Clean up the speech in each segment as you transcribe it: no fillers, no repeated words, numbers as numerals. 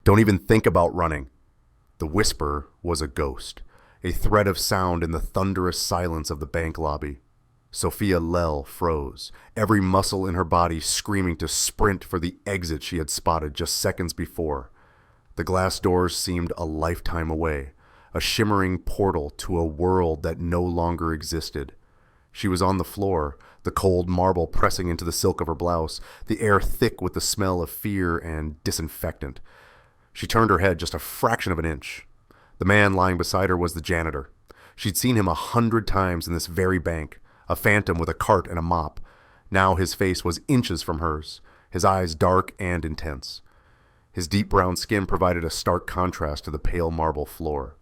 Don't even think about running. The whisper was a ghost, a thread of sound in the thunderous silence of the bank lobby. Sophia Lel froze, every muscle in her body screaming to sprint for the exit she had spotted just seconds before. The glass doors seemed a lifetime away, a shimmering portal to a world that no longer existed. She was on the floor, the cold marble pressing into the silk of her blouse, the air thick with the smell of fear and disinfectant. She turned her head just a fraction of an inch. The man lying beside her was the janitor. She'd seen him 100 times in this very bank, a phantom with a cart and a mop. Now his face was inches from hers, his eyes dark and intense. His deep brown skin provided a stark contrast to the pale marble floor.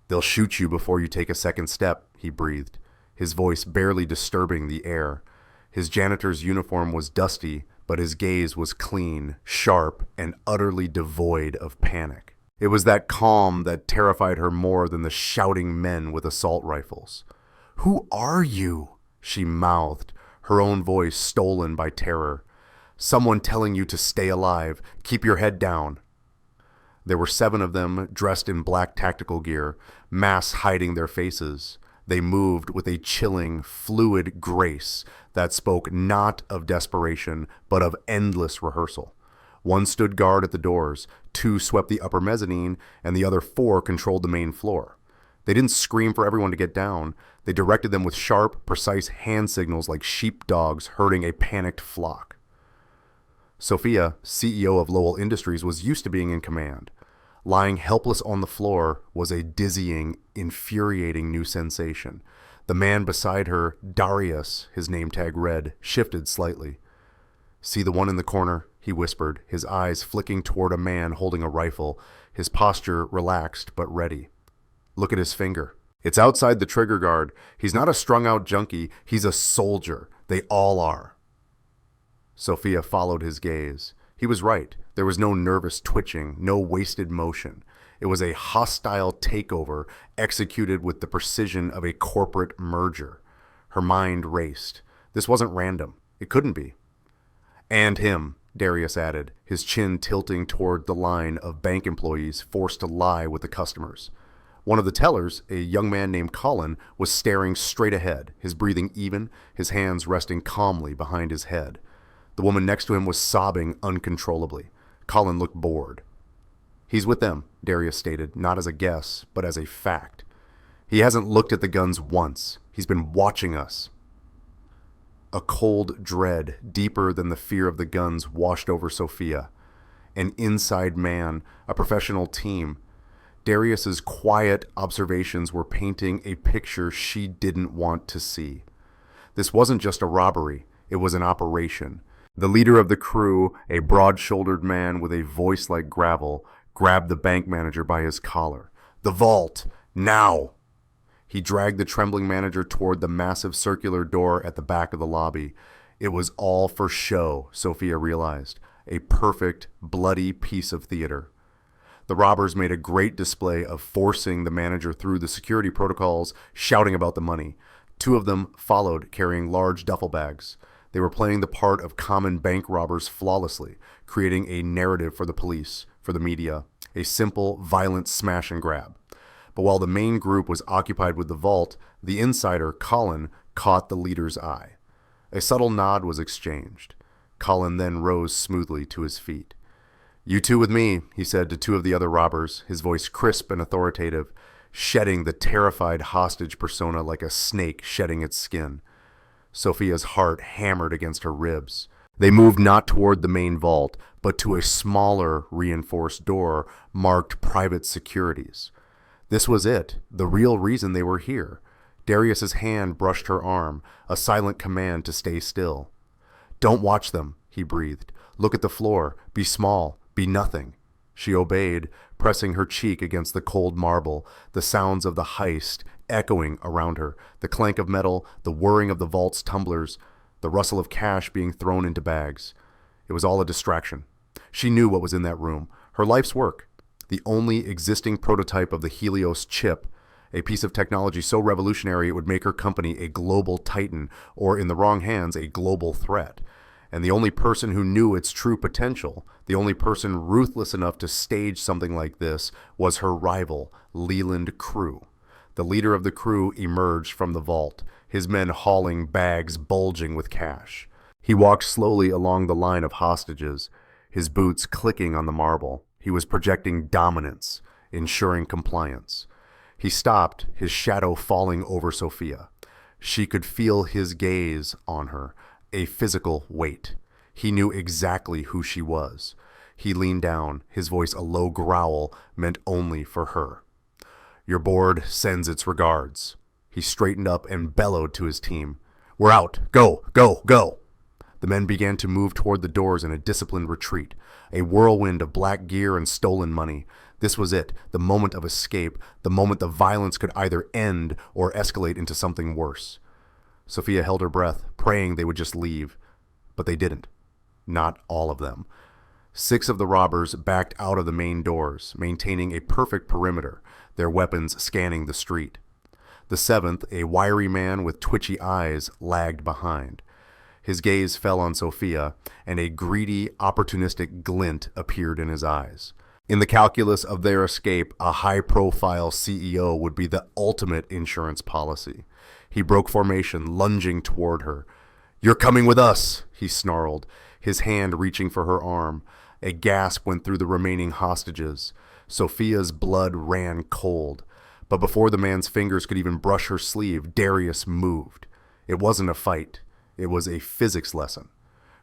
"They'll shoot you before you take a second step," he breathed, his voice barely disturbing the air. His janitor's uniform was dusty, but his gaze was clean, sharp, and utterly devoid of panic. It was that calm that terrified her more than the shouting men with assault rifles. "Who are you?" she mouthed, her own voice stolen by terror. "Someone telling you to stay alive. Keep your head down." There were 7 of them, dressed in black tactical gear, masks hiding their faces. They moved with a chilling, fluid grace that spoke not of desperation, but of endless rehearsal. 1 stood guard at the doors, 2 swept the upper mezzanine, and the other 4 controlled the main floor. They didn't scream for everyone to get down. They directed them with sharp, precise hand signals like sheepdogs herding a panicked flock. Sophia, CEO of Lowell Industries, was used to being in command. Lying helpless on the floor was a dizzying, infuriating new sensation. The man beside her, Darius, his name tag read, shifted slightly. "See the one in the corner?" he whispered, his eyes flicking toward a man holding a rifle, his posture relaxed but ready. "Look at his finger. It's outside the trigger guard. He's not a strung-out junkie. He's a soldier. They all are." Sophia followed his gaze. He was right. There was no nervous twitching, no wasted motion. It was a hostile takeover executed with the precision of a corporate merger. Her mind raced. This wasn't random. It couldn't be. "And him," Darius added, his chin tilting toward the line of bank employees forced to lie with the customers. One of the tellers, a young man named Colin, was staring straight ahead, his breathing even, his hands resting calmly behind his head. The woman next to him was sobbing uncontrollably. Colin looked bored. "He's with them," Darius stated, not as a guess, but as a fact. "He hasn't looked at the guns once. He's been watching us." A cold dread, deeper than the fear of the guns, washed over Sophia. An inside man, a professional team. Darius's quiet observations were painting a picture she didn't want to see. This wasn't just a robbery, it was an operation. The leader of the crew, a broad-shouldered man with a voice like gravel, grabbed the bank manager by his collar. "The vault! Now!" He dragged the trembling manager toward the massive circular door at the back of the lobby. It was all for show, Sophia realized. A perfect, bloody piece of theater. The robbers made a great display of forcing the manager through the security protocols, shouting about the money. 2 of them followed, carrying large duffel bags. They were playing the part of common bank robbers flawlessly, creating a narrative for the police, for the media, a simple, violent smash and grab. But while the main group was occupied with the vault, the insider, Colin, caught the leader's eye. A subtle nod was exchanged. Colin then rose smoothly to his feet. "You 2 with me," he said to 2 of the other robbers, his voice crisp and authoritative, shedding the terrified hostage persona like a snake shedding its skin. Sophia's heart hammered against her ribs. They moved not toward the main vault, but to a smaller, reinforced door marked private securities. This was it, the real reason they were here. Darius's hand brushed her arm, a silent command to stay still. "Don't watch them," he breathed. "Look at the floor. Be small. Be nothing." She obeyed, pressing her cheek against the cold marble, the sounds of the heist echoing around her, the clank of metal, the whirring of the vault's tumblers, the rustle of cash being thrown into bags. It was all a distraction. She knew what was in that room, her life's work, the only existing prototype of the Helios chip, a piece of technology so revolutionary it would make her company a global titan, or in the wrong hands, a global threat. And the only person who knew its true potential, the only person ruthless enough to stage something like this, was her rival, Leland Crew. The leader of the crew emerged from the vault, his men hauling bags bulging with cash. He walked slowly along the line of hostages, his boots clicking on the marble. He was projecting dominance, ensuring compliance. He stopped, his shadow falling over Sophia. She could feel his gaze on her, a physical weight. He knew exactly who she was. He leaned down, his voice a low growl meant only for her. "Your board sends its regards." He straightened up and bellowed to his team. "We're out. Go, go, go." The men began to move toward the doors in a disciplined retreat, a whirlwind of black gear and stolen money. This was it, the moment of escape, the moment the violence could either end or escalate into something worse. Sophia held her breath, praying they would just leave. But they didn't. Not all of them. 6 of the robbers backed out of the main doors, maintaining a perfect perimeter, their weapons scanning the street. The 7th, a wiry man with twitchy eyes, lagged behind. His gaze fell on Sophia, and a greedy, opportunistic glint appeared in his eyes. In the calculus of their escape, a high-profile CEO would be the ultimate insurance policy. He broke formation, lunging toward her. "You're coming with us," he snarled, his hand reaching for her arm. A gasp went through the remaining hostages. Sophia's blood ran cold. But before the man's fingers could even brush her sleeve, Darius moved. It wasn't a fight. It was a physics lesson.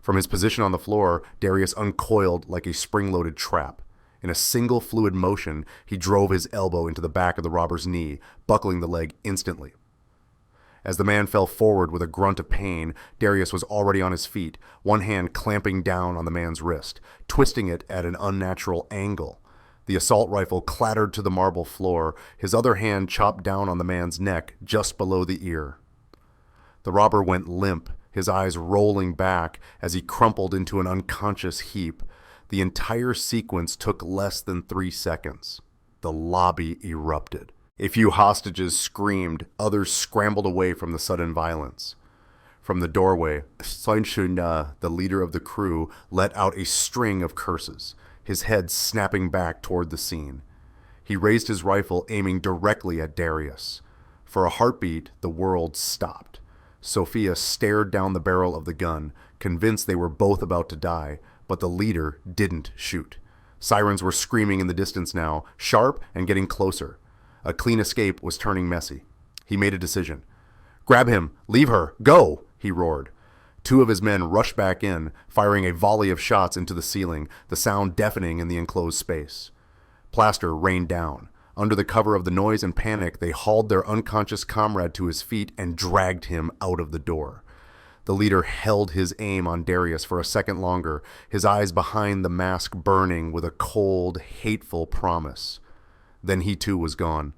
From his position on the floor, Darius uncoiled like a spring-loaded trap. In a single fluid motion, he drove his elbow into the back of the robber's knee, buckling the leg instantly. As the man fell forward with a grunt of pain, Darius was already on his feet, one hand clamping down on the man's wrist, twisting it at an unnatural angle. The assault rifle clattered to the marble floor, his other hand chopped down on the man's neck, just below the ear. The robber went limp, his eyes rolling back as he crumpled into an unconscious heap. The entire sequence took less than 3 seconds. The lobby erupted. A few hostages screamed, others scrambled away from the sudden violence. From the doorway, the leader of the crew, let out a string of curses, his head snapping back toward the scene. He raised his rifle, aiming directly at Darius. For a heartbeat, the world stopped. Sophia stared down the barrel of the gun, convinced they were both about to die, but the leader didn't shoot. Sirens were screaming in the distance now, sharp and getting closer. A clean escape was turning messy. He made a decision. "Grab him! Leave her! Go!" he roared. 2 of his men rushed back in, firing a volley of shots into the ceiling, the sound deafening in the enclosed space. Plaster rained down. Under the cover of the noise and panic, they hauled their unconscious comrade to his feet and dragged him out of the door. The leader held his aim on Darius for a second longer, his eyes behind the mask burning with a cold, hateful promise. Then he too was gone.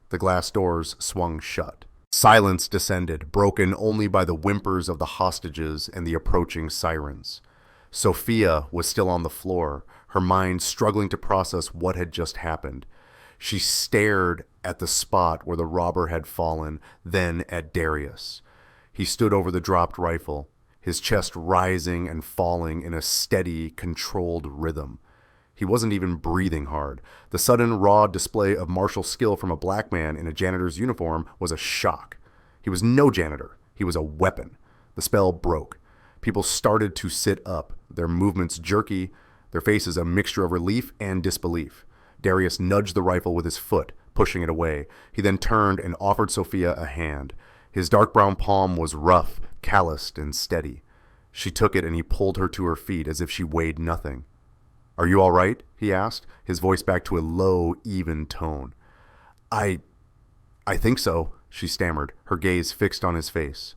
The glass doors swung shut. Silence descended, broken only by the whimpers of the hostages and the approaching sirens. Sophia was still on the floor, her mind struggling to process what had just happened. She stared at the spot where the robber had fallen, then at Darius. He stood over the dropped rifle, his chest rising and falling in a steady, controlled rhythm. He wasn't even breathing hard. The sudden, raw display of martial skill from a black man in a janitor's uniform was a shock. He was no janitor. He was a weapon. The spell broke. People started to sit up, their movements jerky, their faces a mixture of relief and disbelief. Darius nudged the rifle with his foot, pushing it away. He then turned and offered Sophia a hand. His dark brown palm was rough, calloused, and steady. She took it and he pulled her to her feet as if she weighed nothing. "Are you all right?" he asked, his voice back to a low, even tone. I think so," she stammered, her gaze fixed on his face.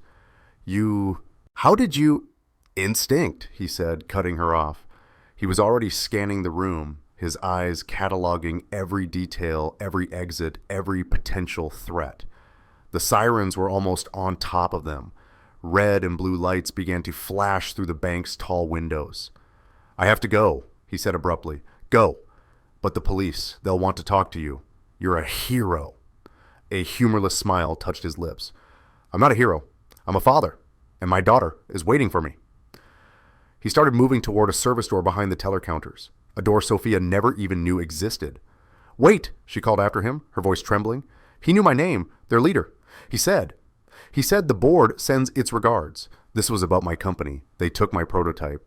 How did you... "Instinct," he said, cutting her off. He was already scanning the room, his eyes cataloging every detail, every exit, every potential threat. The sirens were almost on top of them. Red and blue lights began to flash through the bank's tall windows. "I have to go," he said abruptly. "Go. But the police, they'll want to talk to you. You're a hero." A humorless smile touched his lips. "I'm not a hero. I'm a father, and my daughter is waiting for me." He started moving toward a service door behind the teller counters, a door Sophia never even knew existed. "Wait," she called after him, her voice trembling. He knew my name, their leader. He said, the board sends its regards. This was about my company. They took my prototype.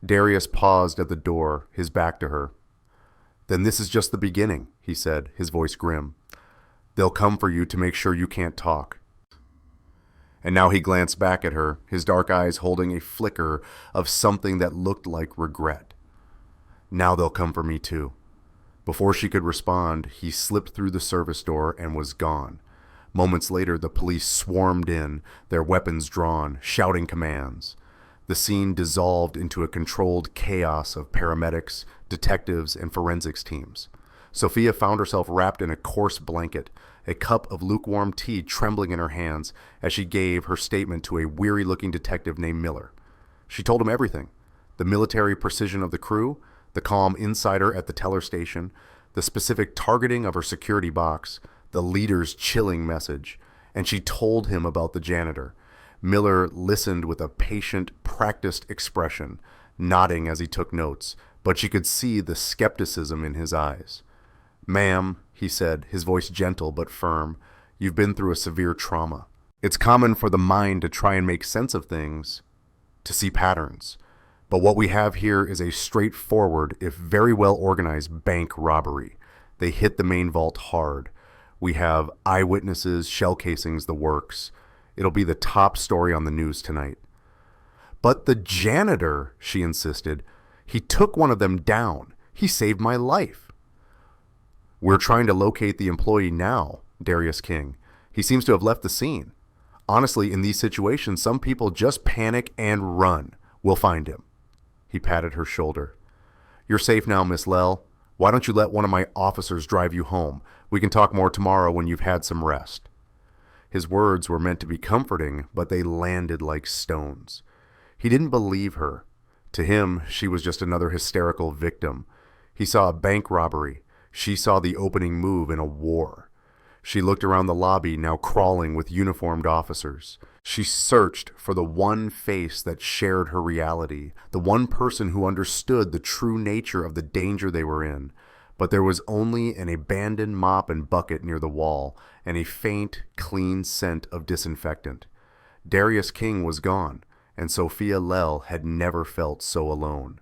Darius paused at the door, his back to her. "Then this is just the beginning," he said, his voice grim. "They'll come for you to make sure you can't talk." And now he glanced back at her, his dark eyes holding a flicker of something that looked like regret. "Now they'll come for me too." Before she could respond, he slipped through the service door and was gone. Moments later, the police swarmed in, their weapons drawn, shouting commands. The scene dissolved into a controlled chaos of paramedics, detectives, and forensics teams. Sophia found herself wrapped in a coarse blanket, a cup of lukewarm tea trembling in her hands as she gave her statement to a weary-looking detective named Miller. She told him everything: the military precision of the crew, the calm insider at the teller station, the specific targeting of her security box, the leader's chilling message, and she told him about the janitor. Miller listened with a patient, practiced expression, nodding as he took notes, but she could see the skepticism in his eyes. "Ma'am," he said, his voice gentle but firm, "you've been through a severe trauma. It's common for the mind to try and make sense of things, to see patterns. But what we have here is a straightforward, if very well organized, bank robbery. They hit the main vault hard. We have eyewitnesses, shell casings, the works. It'll be the top story on the news tonight." "But the janitor," she insisted, "he took one of them down. He saved my life." "We're trying to locate the employee now, Darius King. He seems to have left the scene. Honestly, in these situations, some people just panic and run. We'll find him." He patted her shoulder. "You're safe now, Miss Lel. Why don't you let one of my officers drive you home? We can talk more tomorrow when you've had some rest." His words were meant to be comforting, but they landed like stones. He didn't believe her. To him, she was just another hysterical victim. He saw a bank robbery. She saw the opening move in a war. She looked around the lobby, now crawling with uniformed officers. She searched for the one face that shared her reality, the one person who understood the true nature of the danger they were in. But there was only an abandoned mop and bucket near the wall, and a faint, clean scent of disinfectant. Darius King was gone, and Sophia Lel had never felt so alone.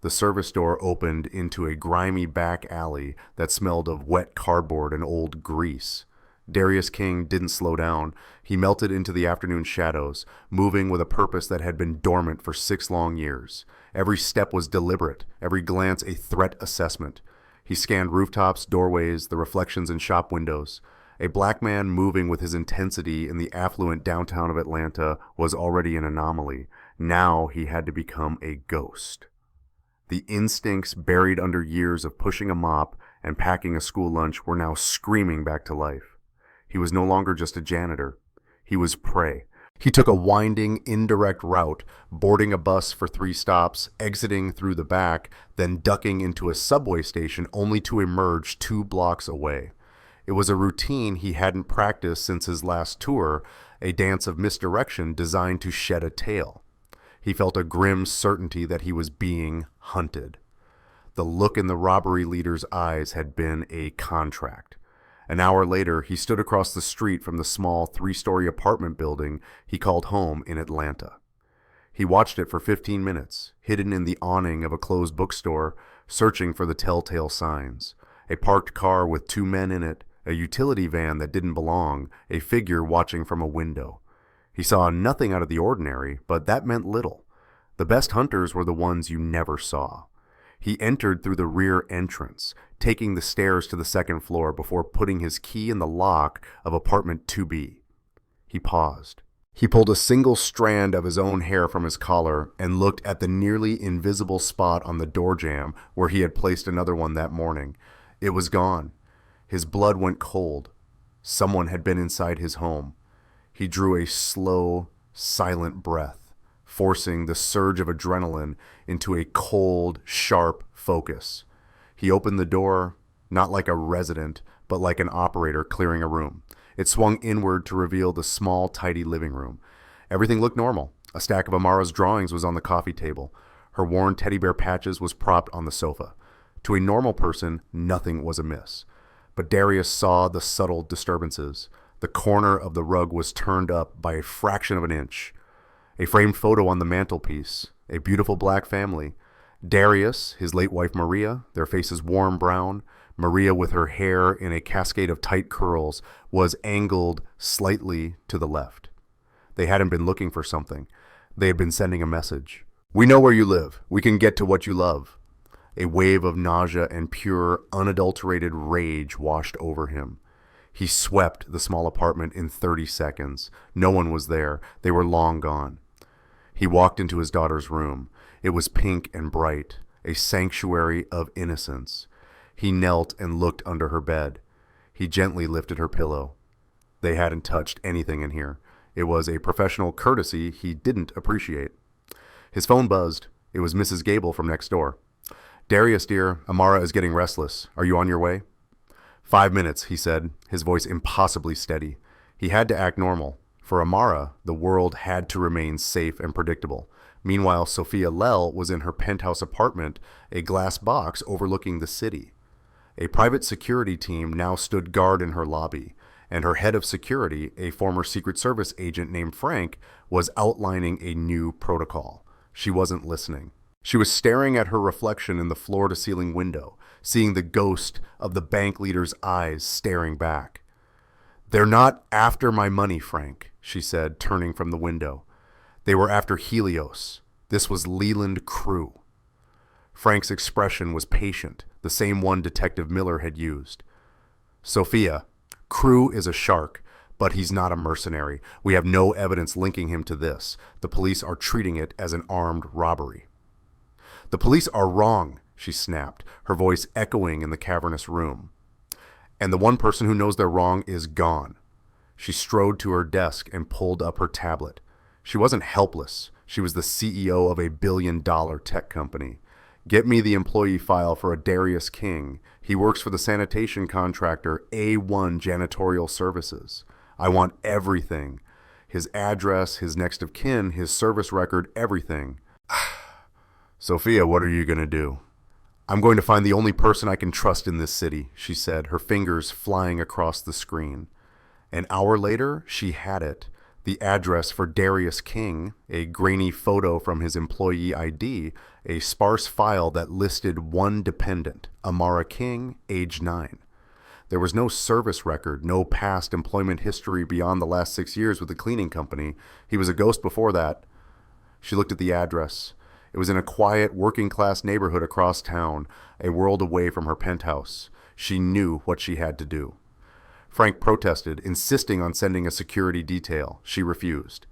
The service door opened into a grimy back alley that smelled of wet cardboard and old grease. Darius King didn't slow down. He melted into the afternoon shadows, moving with a purpose that had been dormant for 6 long years. Every step was deliberate, every glance a threat assessment. He scanned rooftops, doorways, the reflections in shop windows. A black man moving with his intensity in the affluent downtown of Atlanta was already an anomaly. Now he had to become a ghost. The instincts buried under years of pushing a mop and packing a school lunch were now screaming back to life. He was no longer just a janitor. He was prey. He took a winding, indirect route, boarding a bus for 3 stops, exiting through the back, then ducking into a subway station only to emerge 2 blocks away. It was a routine he hadn't practiced since his last tour, a dance of misdirection designed to shed a tail. He felt a grim certainty that he was being hunted. The look in the robbery leader's eyes had been a contract. An hour later, he stood across the street from the small 3-story apartment building he called home in Atlanta. He watched it for 15 minutes, hidden in the awning of a closed bookstore, searching for the telltale signs. A parked car with 2 men in it, a utility van that didn't belong, a figure watching from a window. He saw nothing out of the ordinary, but that meant little. The best hunters were the ones you never saw. He entered through the rear entrance, taking the stairs to the 2nd floor before putting his key in the lock of apartment 2B. He paused. He pulled a single strand of his own hair from his collar and looked at the nearly invisible spot on the door jamb where he had placed another one that morning. It was gone. His blood went cold. Someone had been inside his home. He drew a slow, silent breath, forcing the surge of adrenaline into a cold, sharp focus. He opened the door, not like a resident, but like an operator clearing a room. It swung inward to reveal the small, tidy living room. Everything looked normal. A stack of Amara's drawings was on the coffee table. Her worn teddy bear patches was propped on the sofa. To a normal person, nothing was amiss. But Darius saw the subtle disturbances. The corner of the rug was turned up by a fraction of an inch. A framed photo on the mantelpiece. A beautiful black family. Darius, his late wife Maria, their faces warm brown. Maria, with her hair in a cascade of tight curls, was angled slightly to the left. They hadn't been looking for something. They had been sending a message. "We know where you live. We can get to what you love." A wave of nausea and pure, unadulterated rage washed over him. He swept the small apartment in 30 seconds. No one was there. They were long gone. He walked into his daughter's room. It was pink and bright, a sanctuary of innocence. He knelt and looked under her bed. He gently lifted her pillow. They hadn't touched anything in here. It was a professional courtesy he didn't appreciate. His phone buzzed. It was Mrs. Gable from next door. "Darius, dear, Amara is getting restless. Are you on your way?" 5 minutes, he said, his voice impossibly steady. He had to act normal. For Amara, the world had to remain safe and predictable. Meanwhile, Sophia Lel was in her penthouse apartment, a glass box overlooking the city. A private security team now stood guard in her lobby, and her head of security, a former Secret Service agent named Frank, was outlining a new protocol. She wasn't listening. She was staring at her reflection in the floor-to-ceiling window, seeing the ghost of the bank leader's eyes staring back. "They're not after my money, Frank," she said, turning from the window. "They were after Helios. This was Leland Crew." Frank's expression was patient, the same one Detective Miller had used. "Sophia, Crew is a shark, but he's not a mercenary. We have no evidence linking him to this. The police are treating it as an armed robbery." "The police are wrong," she snapped, her voice echoing in the cavernous room. "And the one person who knows they're wrong is gone." She strode to her desk and pulled up her tablet. She wasn't helpless. She was the CEO of a billion-dollar tech company. "Get me the employee file for a Darius King. He works for the sanitation contractor A1 Janitorial Services. I want everything. His address, his next of kin, his service record, everything." "Sophia, what are you going to do?" "I'm going to find the only person I can trust in this city," she said, her fingers flying across the screen. An hour later, she had it. The address for Darius King, a grainy photo from his employee ID, a sparse file that listed one dependent, Amara King, age 9. There was no service record, no past employment history beyond the last 6 years with the cleaning company. He was a ghost before that. She looked at the address. It was in a quiet, working-class neighborhood across town, a world away from her penthouse. She knew what she had to do. Frank protested, insisting on sending a security detail. She refused.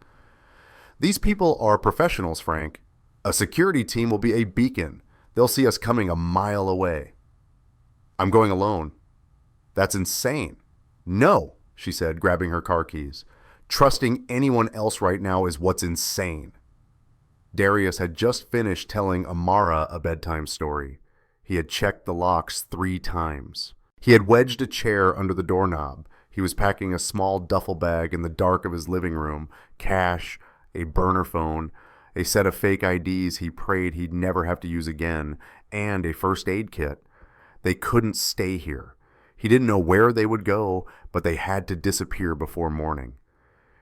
"These people are professionals, Frank. A security team will be a beacon. They'll see us coming a mile away." "I'm going alone." "That's insane." "No," she said, grabbing her car keys. "Trusting anyone else right now is what's insane." Darius had just finished telling Amara a bedtime story. He had checked the locks 3 times. He had wedged a chair under the doorknob. He was packing a small duffel bag in the dark of his living room, cash, a burner phone, a set of fake IDs he prayed he'd never have to use again, and a first aid kit. They couldn't stay here. He didn't know where they would go, but they had to disappear before morning.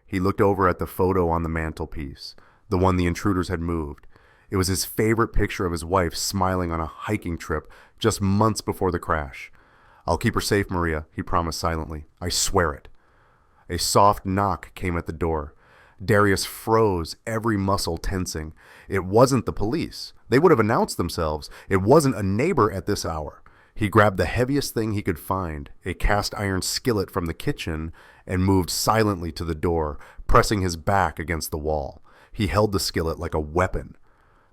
He looked over at the photo on the mantelpiece, the one the intruders had moved. It was his favorite picture of his wife smiling on a hiking trip just months before the crash. "I'll keep her safe, Maria," he promised silently. "I swear it." A soft knock came at the door. Darius froze, every muscle tensing. It wasn't the police. They would have announced themselves. It wasn't a neighbor at this hour. He grabbed the heaviest thing he could find, a cast iron skillet from the kitchen, and moved silently to the door, pressing his back against the wall. He held the skillet like a weapon.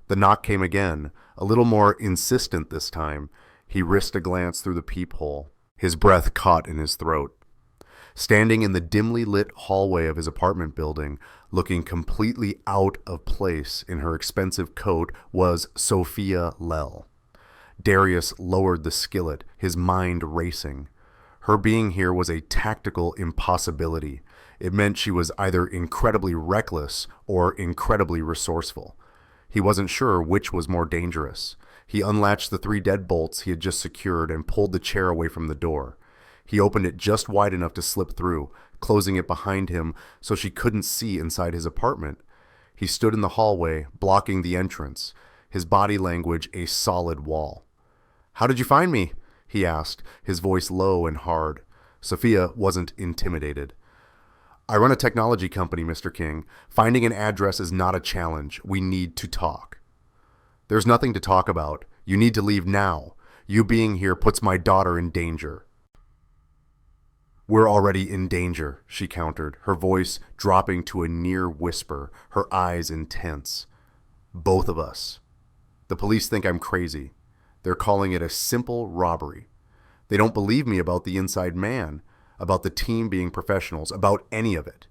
The knock came again, a little more insistent this time. He risked a glance through the peephole. His breath caught in his throat. Standing in the dimly lit hallway of his apartment building, looking completely out of place in her expensive coat, was Sophia Lel. Darius lowered the skillet, his mind racing. Her being here was a tactical impossibility. It meant she was either incredibly reckless or incredibly resourceful. He wasn't sure which was more dangerous. He unlatched the 3 deadbolts he had just secured and pulled the chair away from the door. He opened it just wide enough to slip through, closing it behind him so she couldn't see inside his apartment. He stood in the hallway, blocking the entrance, his body language a solid wall. "How did you find me?" he asked, his voice low and hard. Sophia wasn't intimidated. "I run a technology company, Mr. King. Finding an address is not a challenge. We need to talk." "There's nothing to talk about. You need to leave now. You being here puts my daughter in danger." "We're already in danger," she countered, her voice dropping to a near whisper, her eyes intense. "Both of us. The police think I'm crazy. They're calling it a simple robbery. They don't believe me about the inside man, about the team being professionals, about any of it.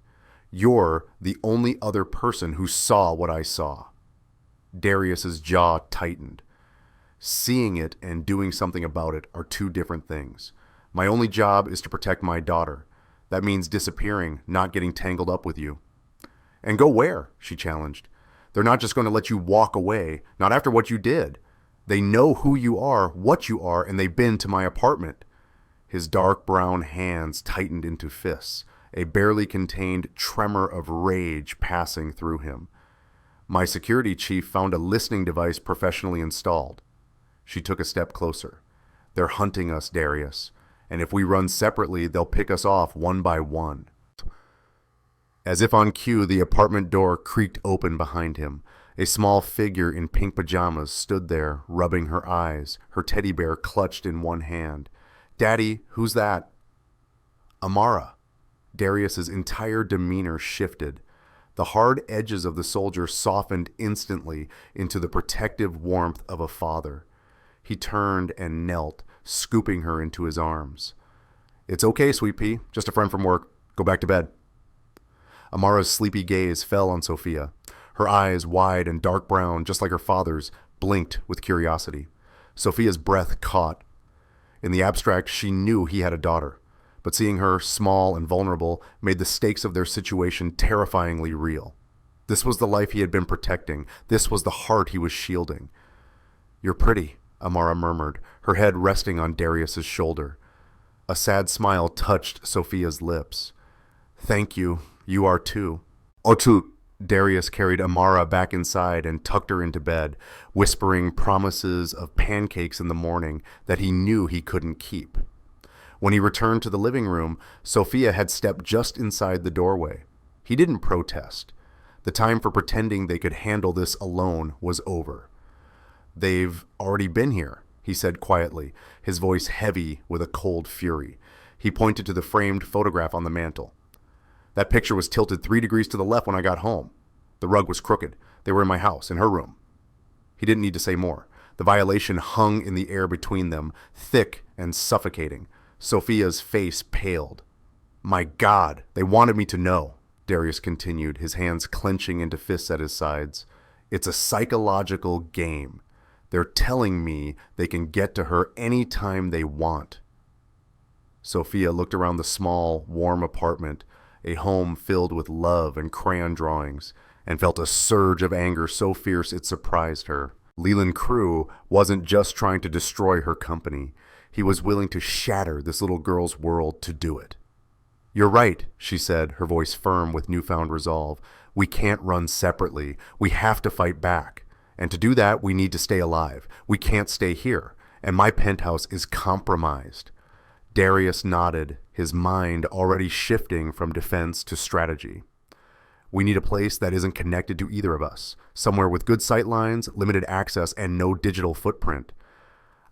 You're the only other person who saw what I saw." Darius's jaw tightened. Seeing it and doing something about it are 2 different things. My only job is to protect my daughter. That means disappearing, not getting tangled up with you. "And go where?" she challenged. "They're not just going to let you walk away, not after what you did. They know who you are, what you are, and they've been to my apartment." His dark brown hands tightened into fists, a barely contained tremor of rage passing through him. "My security chief found a listening device professionally installed." She took a step closer. "They're hunting us, Darius. And if we run separately, they'll pick us off one by one." As if on cue, the apartment door creaked open behind him. A small figure in pink pajamas stood there, rubbing her eyes, her teddy bear clutched in one hand. "Daddy, who's that?" "Amara." Darius's entire demeanor shifted. The hard edges of the soldier softened instantly into the protective warmth of a father. He turned and knelt, scooping her into his arms. "It's okay, sweet pea. Just a friend from work. Go back to bed." Amara's sleepy gaze fell on Sophia. Her eyes, wide and dark brown, just like her father's, blinked with curiosity. Sophia's breath caught. In the abstract, she knew he had a daughter, but seeing her, small and vulnerable, made the stakes of their situation terrifyingly real. This was the life he had been protecting. This was the heart he was shielding. "You're pretty," Amara murmured, her head resting on Darius's shoulder. A sad smile touched Sophia's lips. "Thank you. You are too." "Otut." Darius carried Amara back inside and tucked her into bed, whispering promises of pancakes in the morning that he knew he couldn't keep. When he returned to the living room, Sophia had stepped just inside the doorway. He didn't protest. The time for pretending they could handle this alone was over. "They've already been here," he said quietly, his voice heavy with a cold fury. He pointed to the framed photograph on the mantel. "That picture was tilted 3 degrees to the left when I got home. The rug was crooked. They were in my house, in her room." He didn't need to say more. The violation hung in the air between them, thick and suffocating. Sophia's face paled. "My God, they wanted me to know," Darius continued, his hands clenching into fists at his sides. "It's a psychological game. They're telling me they can get to her any time they want." Sophia looked around the small, warm apartment, a home filled with love and crayon drawings, and felt a surge of anger so fierce it surprised her. Leland Crew wasn't just trying to destroy her company. He was willing to shatter this little girl's world to do it. "You're right," she said, her voice firm with newfound resolve. "We can't run separately. We have to fight back. And to do that, we need to stay alive. We can't stay here. And my penthouse is compromised." Darius nodded, his mind already shifting from defense to strategy. "We need a place that isn't connected to either of us. Somewhere with good sight lines, limited access, and no digital footprint."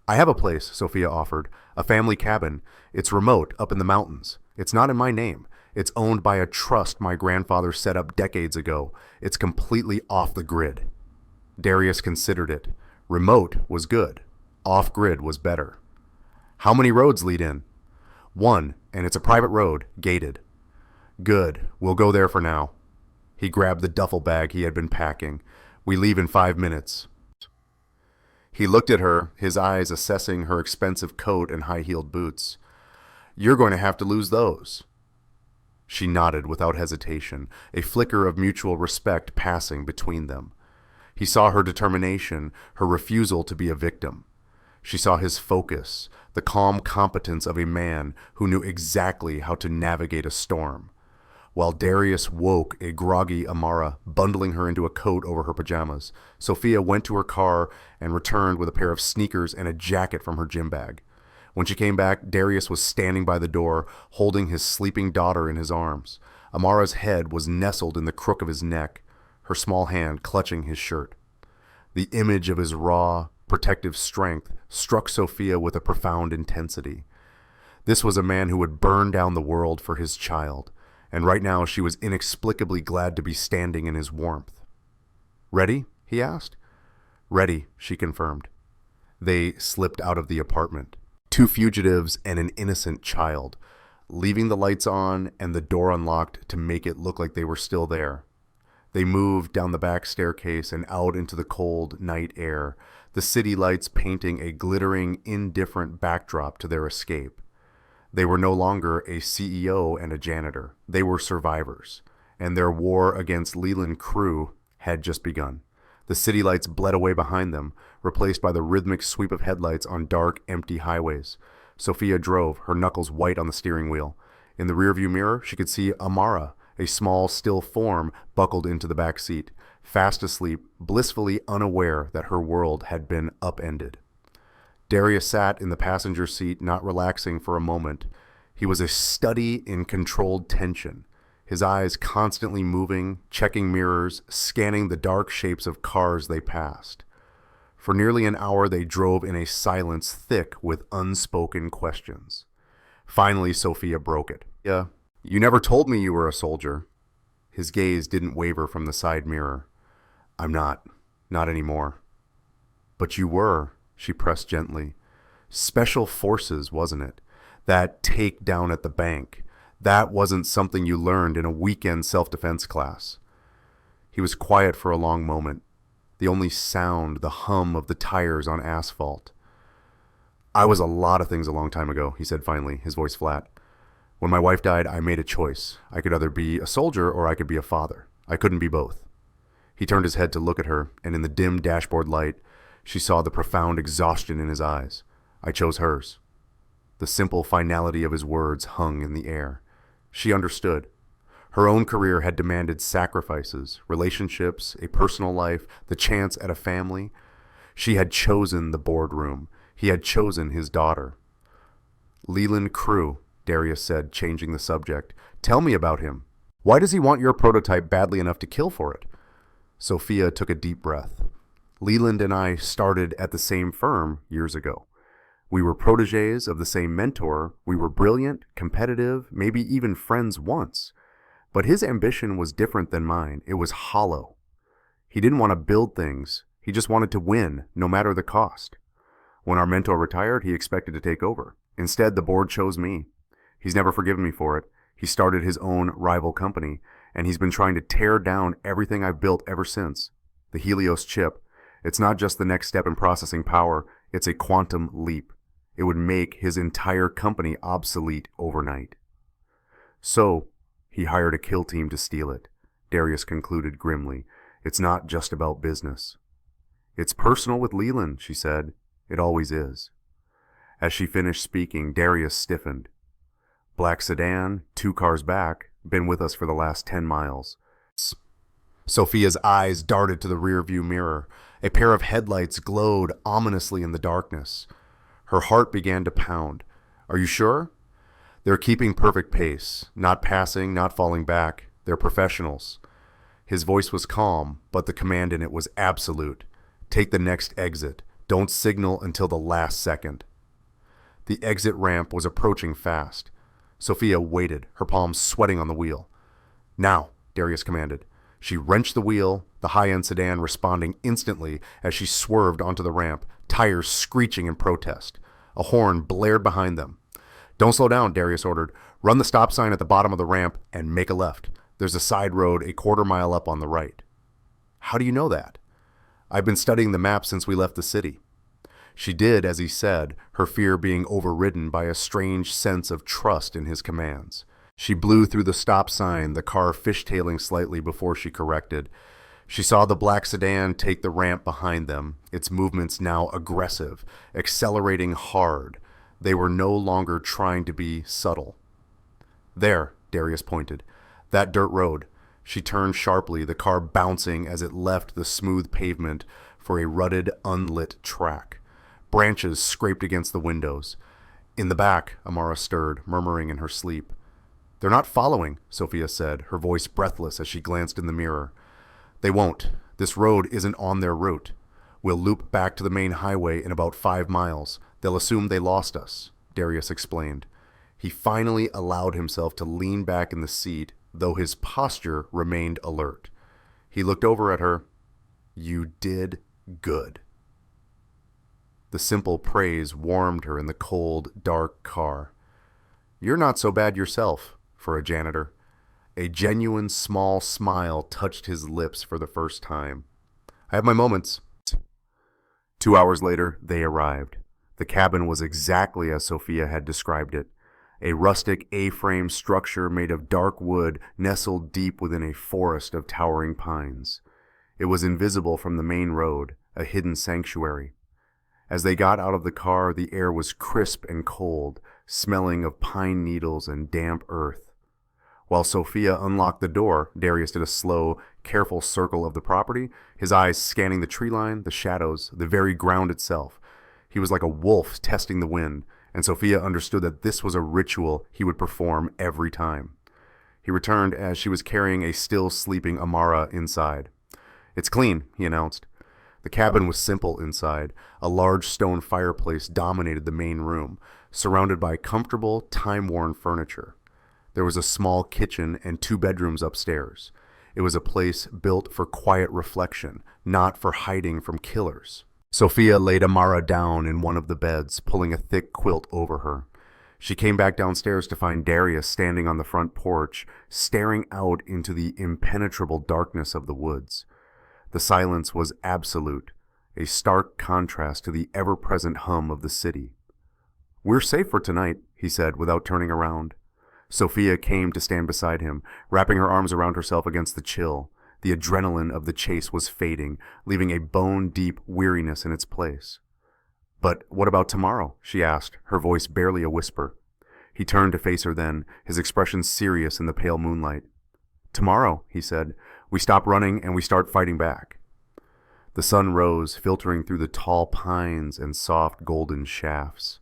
"I have a place," Sophia offered. "A family cabin. It's remote, up in the mountains. It's not in my name. It's owned by a trust my grandfather set up decades ago. It's completely off the grid." Darius considered it. Remote was good. Off-grid was better. "How many roads lead in?" "One, and it's a private road, gated." "Good. We'll go there for now." He grabbed the duffel bag he had been packing. "We leave in 5 minutes." He looked at her, his eyes assessing her expensive coat and high-heeled boots. You're going to have to lose those. She nodded without hesitation, a flicker of mutual respect passing between them. He saw her determination, her refusal to be a victim. She saw his focus, the calm competence of a man who knew exactly how to navigate a storm. While Darius woke a groggy Amara, bundling her into a coat over her pajamas, Sophia went to her car and returned with a pair of sneakers and a jacket from her gym bag. When she came back, Darius was standing by the door, holding his sleeping daughter in his arms. Amara's head was nestled in the crook of his neck, her small hand clutching his shirt. The image of his raw, protective strength struck Sophia with a profound intensity. This was a man who would burn down the world for his child, and right now she was inexplicably glad to be standing in his warmth. "Ready?" he asked. "Ready," she confirmed. They slipped out of the apartment. Two fugitives and an innocent child, leaving the lights on and the door unlocked to make it look like they were still there. They moved down the back staircase and out into the cold night air, the city lights painting a glittering, indifferent backdrop to their escape. They were no longer a CEO and a janitor. They were survivors, and their war against Leland crew had just begun. The city lights bled away behind them, replaced by the rhythmic sweep of headlights on dark, empty highways. Sophia drove, her knuckles white on the steering wheel. In the rearview mirror, she could see Amara, a small, still form buckled into the back seat, fast asleep, blissfully unaware that her world had been upended. Darius sat in the passenger seat, not relaxing for a moment. He was a study in controlled tension, his eyes constantly moving, checking mirrors, scanning the dark shapes of cars they passed. For nearly an hour they drove in a silence thick with unspoken questions. Finally, Sophia broke it. "Yeah, you never told me you were a soldier." His gaze didn't waver from the side mirror. "I'm not anymore." "But you were," she pressed gently. "Special forces, wasn't it? That takedown at the bank. That wasn't something you learned in a weekend self-defense class." He was quiet for a long moment, the only sound the hum of the tires on asphalt. "I was a lot of things a long time ago," he said finally, his voice flat. "When my wife died, I made a choice. I could either be a soldier or I could be a father. I couldn't be both." He turned his head to look at her, and in the dim dashboard light, she saw the profound exhaustion in his eyes. "I chose hers." The simple finality of his words hung in the air. She understood. Her own career had demanded sacrifices, relationships, a personal life, the chance at a family. She had chosen the boardroom. He had chosen his daughter. "Leland Crew," Darius said, changing the subject. "Tell me about him. Why does he want your prototype badly enough to kill for it?" Sophia took a deep breath. "Leland and I started at the same firm years ago. We were protégés of the same mentor. We were brilliant, competitive, maybe even friends once. But his ambition was different than mine. It was hollow. He didn't want to build things. He just wanted to win, no matter the cost. When our mentor retired, he expected to take over. Instead, the board chose me. He's never forgiven me for it. He started his own rival company, and he's been trying to tear down everything I've built ever since. The Helios chip. It's not just the next step in processing power. It's a quantum leap. It would make his entire company obsolete overnight. So, he hired a kill team to steal it," Darius concluded grimly. "It's not just about business." "It's personal with Leland," she said. "It always is." As she finished speaking, Darius stiffened. "Black sedan, 2 cars back, been with us for the last 10 miles. Sophia's eyes darted to the rearview mirror. A pair of headlights glowed ominously in the darkness. Her heart began to pound. "Are you sure?" "They're keeping perfect pace, not passing, not falling back. They're professionals." His voice was calm, but the command in it was absolute. "Take the next exit. Don't signal until the last second." The exit ramp was approaching fast. Sophia waited, her palms sweating on the wheel. "Now," Darius commanded. She wrenched the wheel, the high-end sedan responding instantly as she swerved onto the ramp, tires screeching in protest. A horn blared behind them. "Don't slow down," Darius ordered. "Run the stop sign at the bottom of the ramp and make a left. There's a side road a quarter-mile up on the right." "How do you know that?" "I've been studying the map since we left the city." She did as he said, her fear being overridden by a strange sense of trust in his commands. She blew through the stop sign, the car fishtailing slightly before she corrected. She saw the black sedan take the ramp behind them, its movements now aggressive, accelerating hard. They were no longer trying to be subtle. There, Darius pointed. That dirt road. She turned sharply, the car bouncing as it left the smooth pavement for a rutted, unlit track. Branches scraped against the windows. In the back, Amara stirred, murmuring in her sleep. "They're not following," Sophia said, her voice breathless as she glanced in the mirror. "They won't. This road isn't on their route. We'll loop back to the main highway in about 5 miles. They'll assume they lost us," Darius explained. He finally allowed himself to lean back in the seat, though his posture remained alert. He looked over at her. "You did good." The simple praise warmed her in the cold, dark car. "You're not so bad yourself, for a janitor." A genuine small smile touched his lips for the first time. "I have my moments." 2 hours later, they arrived. The cabin was exactly as Sophia had described it. A rustic A-frame structure made of dark wood nestled deep within a forest of towering pines. It was invisible from the main road, a hidden sanctuary. As they got out of the car, the air was crisp and cold, smelling of pine needles and damp earth. While Sophia unlocked the door, Darius did a slow, careful circle of the property, his eyes scanning the tree line, the shadows, the very ground itself. He was like a wolf testing the wind, and Sophia understood that this was a ritual he would perform every time. He returned as she was carrying a still sleeping Amara inside. "It's clean," he announced. The cabin was simple inside. A large stone fireplace dominated the main room, surrounded by comfortable, time-worn furniture. There was a small kitchen and 2 bedrooms upstairs. It was a place built for quiet reflection, not for hiding from killers. Sophia laid Amara down in one of the beds, pulling a thick quilt over her. She came back downstairs to find Darius standing on the front porch, staring out into the impenetrable darkness of the woods. The silence was absolute, a stark contrast to the ever-present hum of the city. "We're safe for tonight," he said without turning around. Sophia came to stand beside him, wrapping her arms around herself against the chill. The adrenaline of the chase was fading, leaving a bone-deep weariness in its place. "But what about tomorrow?" she asked, her voice barely a whisper. He turned to face her then, his expression serious in the pale moonlight. "Tomorrow," he said, "we stop running and we start fighting back." The sun rose, filtering through the tall pines and soft golden shafts.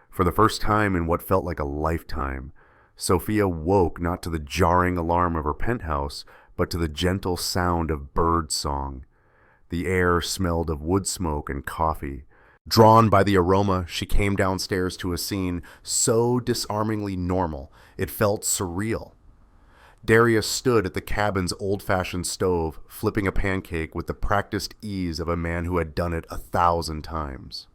For the first time in what felt like a lifetime, Sophia woke not to the jarring alarm of her penthouse, but to the gentle sound of bird song. The air smelled of wood smoke and coffee. Drawn by the aroma, she came downstairs to a scene so disarmingly normal, it felt surreal. Darius stood at the cabin's old-fashioned stove, flipping a pancake with the practiced ease of a man who had done it 1,000 times.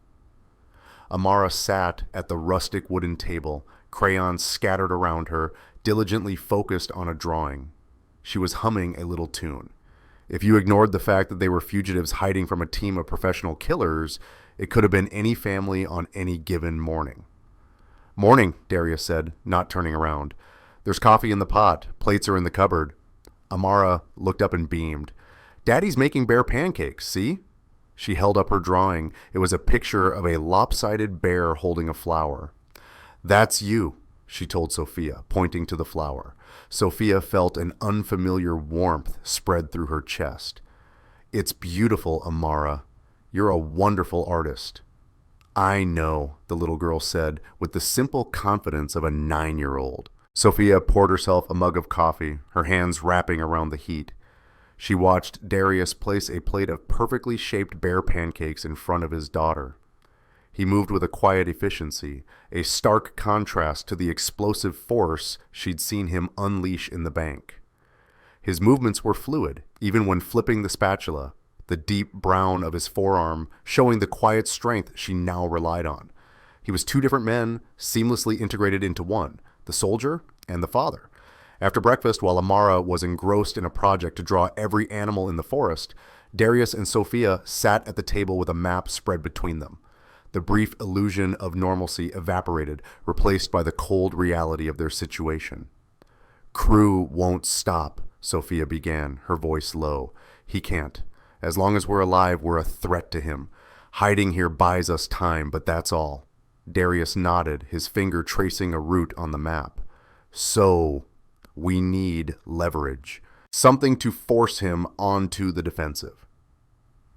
Amara sat at the rustic wooden table, crayons scattered around her, diligently focused on a drawing. She was humming a little tune. If you ignored the fact that they were fugitives hiding from a team of professional killers, it could have been any family on any given morning. "Morning," Darius said, not turning around. "There's coffee in the pot. Plates are in the cupboard." Amara looked up and beamed. "Daddy's making bear pancakes, see?" She held up her drawing. It was a picture of a lopsided bear holding a flower. "That's you," she told Sophia, pointing to the flower. Sophia felt an unfamiliar warmth spread through her chest. "It's beautiful, Amara. You're a wonderful artist." "I know," the little girl said, with the simple confidence of a 9-year-old. Sophia poured herself a mug of coffee, her hands wrapping around the heat. She watched Darius place a plate of perfectly shaped bear pancakes in front of his daughter. He moved with a quiet efficiency, a stark contrast to the explosive force she'd seen him unleash in the bank. His movements were fluid, even when flipping the spatula, the deep brown of his forearm showing the quiet strength she now relied on. He was 2 different men, seamlessly integrated into one, the soldier and the father. After breakfast, while Amara was engrossed in a project to draw every animal in the forest, Darius and Sophia sat at the table with a map spread between them. The brief illusion of normalcy evaporated, replaced by the cold reality of their situation. "Crew won't stop," Sophia began, her voice low. "He can't. As long as we're alive, we're a threat to him. Hiding here buys us time, but that's all." Darius nodded, his finger tracing a route on the map. "So, we need leverage. Something to force him onto the defensive."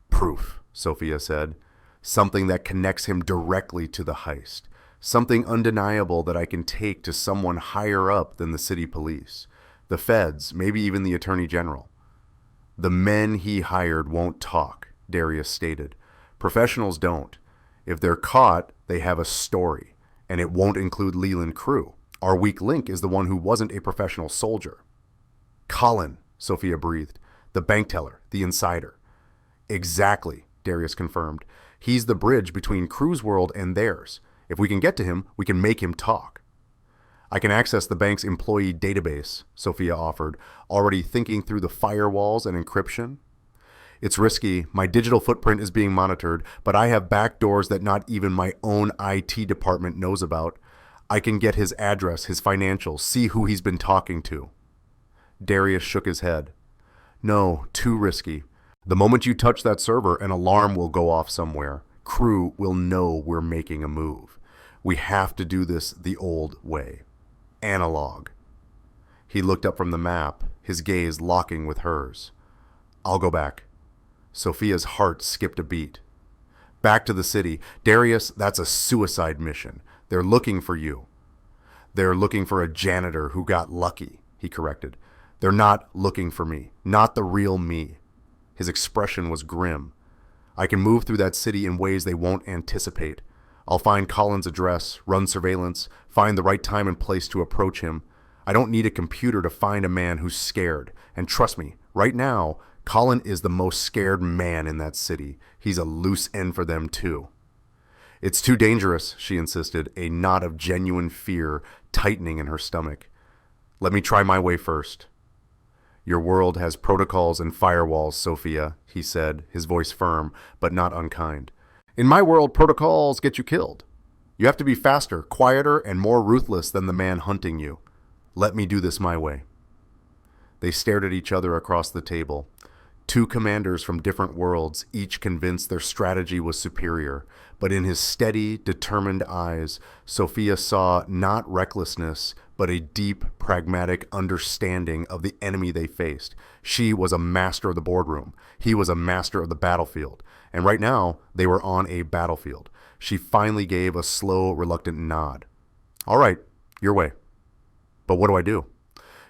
"Proof," Sophia said. "Something that connects him directly to the heist. Something undeniable that I can take to someone higher up than the city police. The feds, maybe even the attorney general." "The men he hired won't talk," Darius stated. "Professionals don't. If they're caught, they have a story, and it won't include Leland Crew. Our weak link is the one who wasn't a professional soldier." "Colin," Sophia breathed. "The bank teller, the insider." "Exactly," Darius confirmed. "He's the bridge between Crew's world and theirs. If we can get to him, we can make him talk." "I can access the bank's employee database," Sophia offered, already thinking through the firewalls and encryption. "It's risky. My digital footprint is being monitored, but I have backdoors that not even my own IT department knows about. I can get his address, his financials, see who he's been talking to." Darius shook his head. "No, too risky. The moment you touch that server, an alarm will go off somewhere. Crew will know we're making a move. We have to do this the old way. Analog." He looked up from the map, his gaze locking with hers. "I'll go back." Sophia's heart skipped a beat. "Back to the city. Darius, that's a suicide mission. They're looking for you." "They're looking for a janitor who got lucky," he corrected. "They're not looking for me. Not the real me." His expression was grim. "I can move through that city in ways they won't anticipate. I'll find Colin's address, run surveillance, find the right time and place to approach him. I don't need a computer to find a man who's scared. And trust me, right now, Colin is the most scared man in that city. He's a loose end for them too." "It's too dangerous," she insisted, a knot of genuine fear tightening in her stomach. "Let me try my way first." "Your world has protocols and firewalls, Sophia," he said, his voice firm, but not unkind. "In my world, protocols get you killed. You have to be faster, quieter, and more ruthless than the man hunting you. Let me do this my way." They stared at each other across the table. Two commanders from different worlds, each convinced their strategy was superior, but in his steady, determined eyes, Sophia saw not recklessness, but a deep, pragmatic understanding of the enemy they faced. She was a master of the boardroom. He was a master of the battlefield. And right now, they were on a battlefield. She finally gave a slow, reluctant nod. "All right, your way. But what do I do?"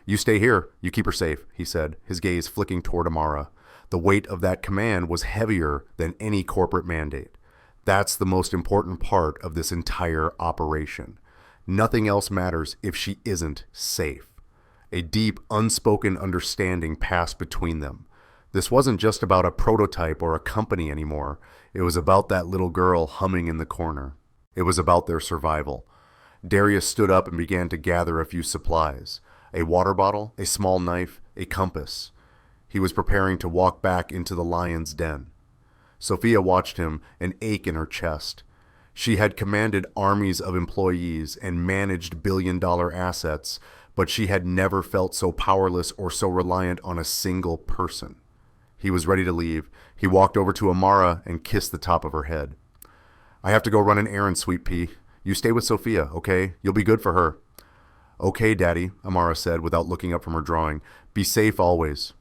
"You stay here. You keep her safe," he said, his gaze flicking toward Amara. The weight of that command was heavier than any corporate mandate. That's the most important part of this entire operation. Nothing else matters if she isn't safe. A deep, unspoken understanding passed between them. This wasn't just about a prototype or a company anymore. It was about that little girl humming in the corner. It was about their survival. Darius stood up and began to gather a few supplies. A water bottle, a small knife, a compass. He was preparing to walk back into the lion's den. Sophia watched him, an ache in her chest. She had commanded armies of employees and managed billion-dollar assets, but she had never felt so powerless or so reliant on a single person. He was ready to leave. He walked over to Amara and kissed the top of her head. "I have to go run an errand, Sweet Pea. You stay with Sophia, okay? You'll be good for her." "Okay, Daddy," Amara said without looking up from her drawing. "Be safe always."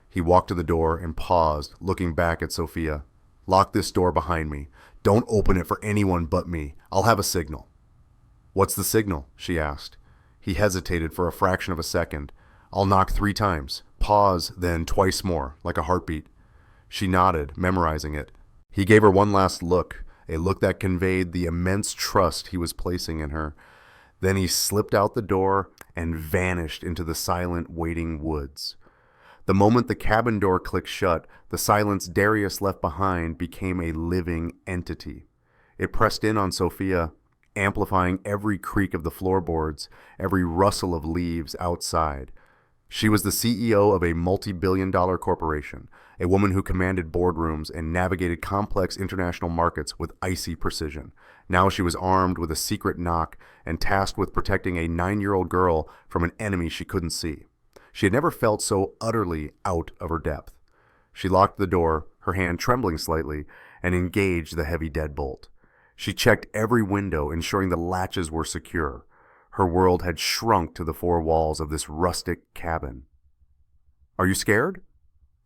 He walked to the door and paused, looking back at Sophia. "Lock this door behind me. Don't open it for anyone but me. I'll have a signal." "What's the signal?" she asked. He hesitated for a fraction of a second. "I'll knock 3 times. Pause, then twice more, like a heartbeat." She nodded, memorizing it. He gave her one last look, a look that conveyed the immense trust he was placing in her. Then he slipped out the door and vanished into the silent, waiting woods. The moment the cabin door clicked shut, the silence Darius left behind became a living entity. It pressed in on Sophia, amplifying every creak of the floorboards, every rustle of leaves outside. She was the CEO of a multi-billion-dollar corporation, a woman who commanded boardrooms and navigated complex international markets with icy precision. Now she was armed with a secret knock and tasked with protecting a 9-year-old girl from an enemy she couldn't see. She had never felt so utterly out of her depth. She locked the door, her hand trembling slightly, and engaged the heavy deadbolt. She checked every window, ensuring the latches were secure. Her world had shrunk to the 4 walls of this rustic cabin. "Are you scared?"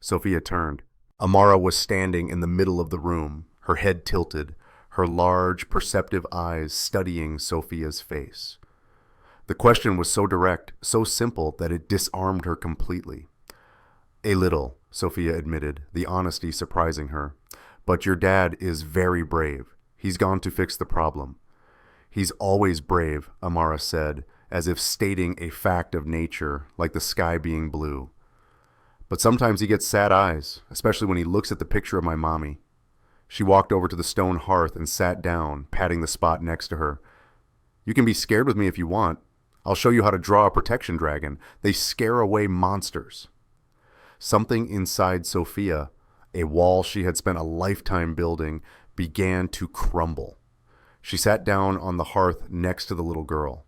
Sophia turned. Amara was standing in the middle of the room, her head tilted, her large, perceptive eyes studying Sophia's face. The question was so direct, so simple, that it disarmed her completely. "A little," Sophia admitted, the honesty surprising her. "But your dad is very brave. He's gone to fix the problem." "He's always brave," Amara said, as if stating a fact of nature, like the sky being blue. "But sometimes he gets sad eyes, especially when he looks at the picture of my mommy." She walked over to the stone hearth and sat down, patting the spot next to her. "You can be scared with me if you want. I'll show you how to draw a protection dragon. They scare away monsters." Something inside Sophia, a wall she had spent a lifetime building, began to crumble. She sat down on the hearth next to the little girl.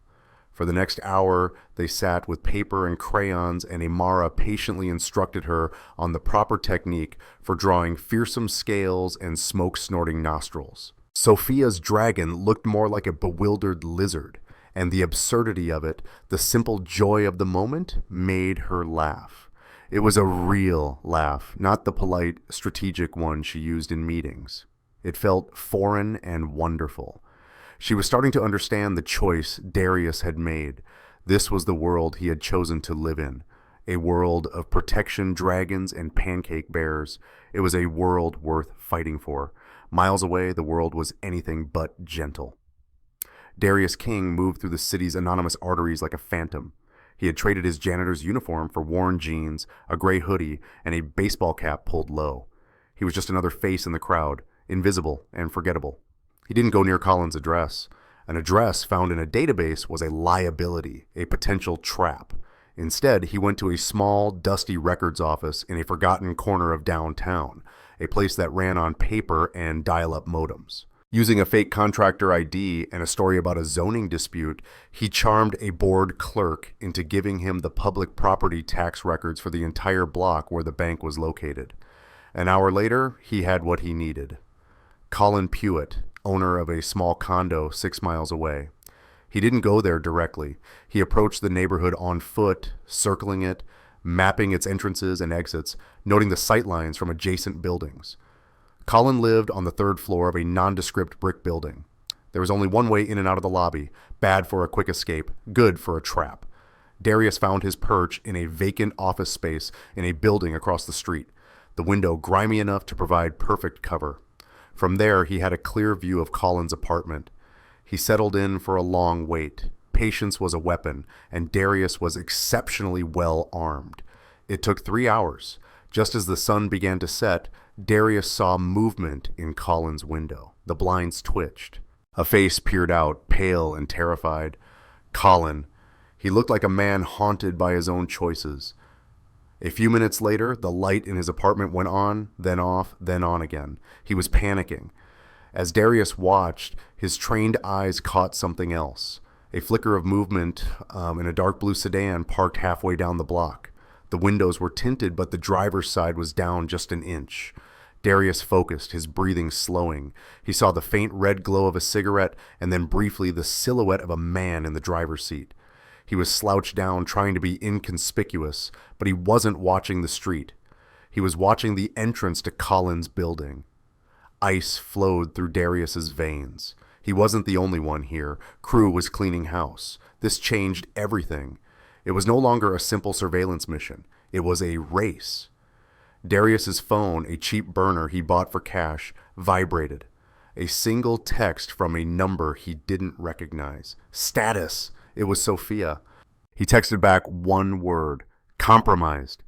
For the next hour, they sat with paper and crayons, and Amara patiently instructed her on the proper technique for drawing fearsome scales and smoke-snorting nostrils. Sophia's dragon looked more like a bewildered lizard, and the absurdity of it, the simple joy of the moment, made her laugh. It was a real laugh, not the polite, strategic one she used in meetings. It felt foreign and wonderful. She was starting to understand the choice Darius had made. This was the world he had chosen to live in, a world of protection dragons and pancake bears. It was a world worth fighting for. Miles away, the world was anything but gentle. Darius King moved through the city's anonymous arteries like a phantom. He had traded his janitor's uniform for worn jeans, a gray hoodie, and a baseball cap pulled low. He was just another face in the crowd, invisible and forgettable. He didn't go near Colin's address. An address found in a database was a liability, a potential trap. Instead, he went to a small, dusty records office in a forgotten corner of downtown, a place that ran on paper and dial-up modems. Using a fake contractor ID and a story about a zoning dispute, he charmed a bored clerk into giving him the public property tax records for the entire block where the bank was located. An hour later, he had what he needed. Colin Pewitt, owner of a small condo 6 miles away. He didn't go there directly. He approached the neighborhood on foot, circling it, mapping its entrances and exits, noting the sightlines from adjacent buildings. Colin lived on the 3rd floor of a nondescript brick building. There was only one way in and out of the lobby, bad for a quick escape, good for a trap. Darius found his perch in a vacant office space in a building across the street, the window grimy enough to provide perfect cover. From there, he had a clear view of Colin's apartment. He settled in for a long wait. Patience was a weapon, and Darius was exceptionally well armed. It took 3 hours. Just as the sun began to set, Darius saw movement in Colin's window. The blinds twitched. A face peered out, pale and terrified. Colin. He looked like a man haunted by his own choices. A few minutes later, the light in his apartment went on, then off, then on again. He was panicking. As Darius watched, his trained eyes caught something else. A flicker of movement in a dark blue sedan parked halfway down the block. The windows were tinted, but the driver's side was down just an inch. Darius focused, his breathing slowing. He saw the faint red glow of a cigarette, and then briefly the silhouette of a man in the driver's seat. He was slouched down, trying to be inconspicuous, but he wasn't watching the street. He was watching the entrance to Colin's building. Ice flowed through Darius's veins. He wasn't the only one here. Crew was cleaning house. This changed everything. It was no longer a simple surveillance mission. It was a race. Darius's phone, a cheap burner he bought for cash, vibrated. A single text from a number he didn't recognize. Status! It was Sophia. He texted back one word: compromised.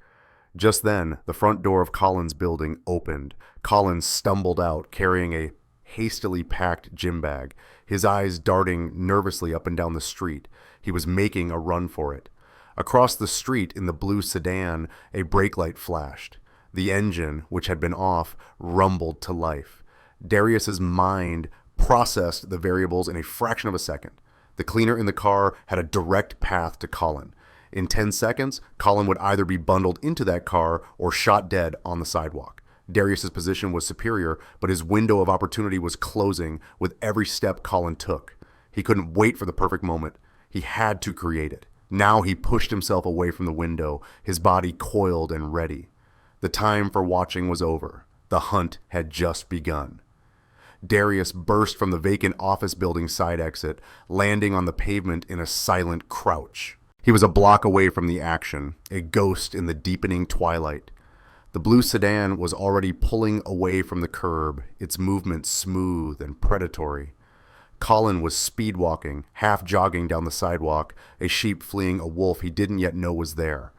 Just then, the front door of Colin's building opened. Colin stumbled out, carrying a hastily packed gym bag, his eyes darting nervously up and down the street. He was making a run for it. Across the street in the blue sedan, a brake light flashed. The engine, which had been off, rumbled to life. Darius's mind processed the variables in a fraction of a second. The cleaner in the car had a direct path to Colin. In 10 seconds, Colin would either be bundled into that car or shot dead on the sidewalk. Darius's position was superior, but his window of opportunity was closing with every step Colin took. He couldn't wait for the perfect moment. He had to create it. Now he pushed himself away from the window, his body coiled and ready. The time for watching was over. The hunt had just begun. Darius burst from the vacant office building side exit, landing on the pavement in a silent crouch. He was a block away from the action, a ghost in the deepening twilight. The blue sedan was already pulling away from the curb, its movement smooth and predatory. Colin was speed-walking, half-jogging down the sidewalk, a sheep fleeing a wolf he didn't yet know was there.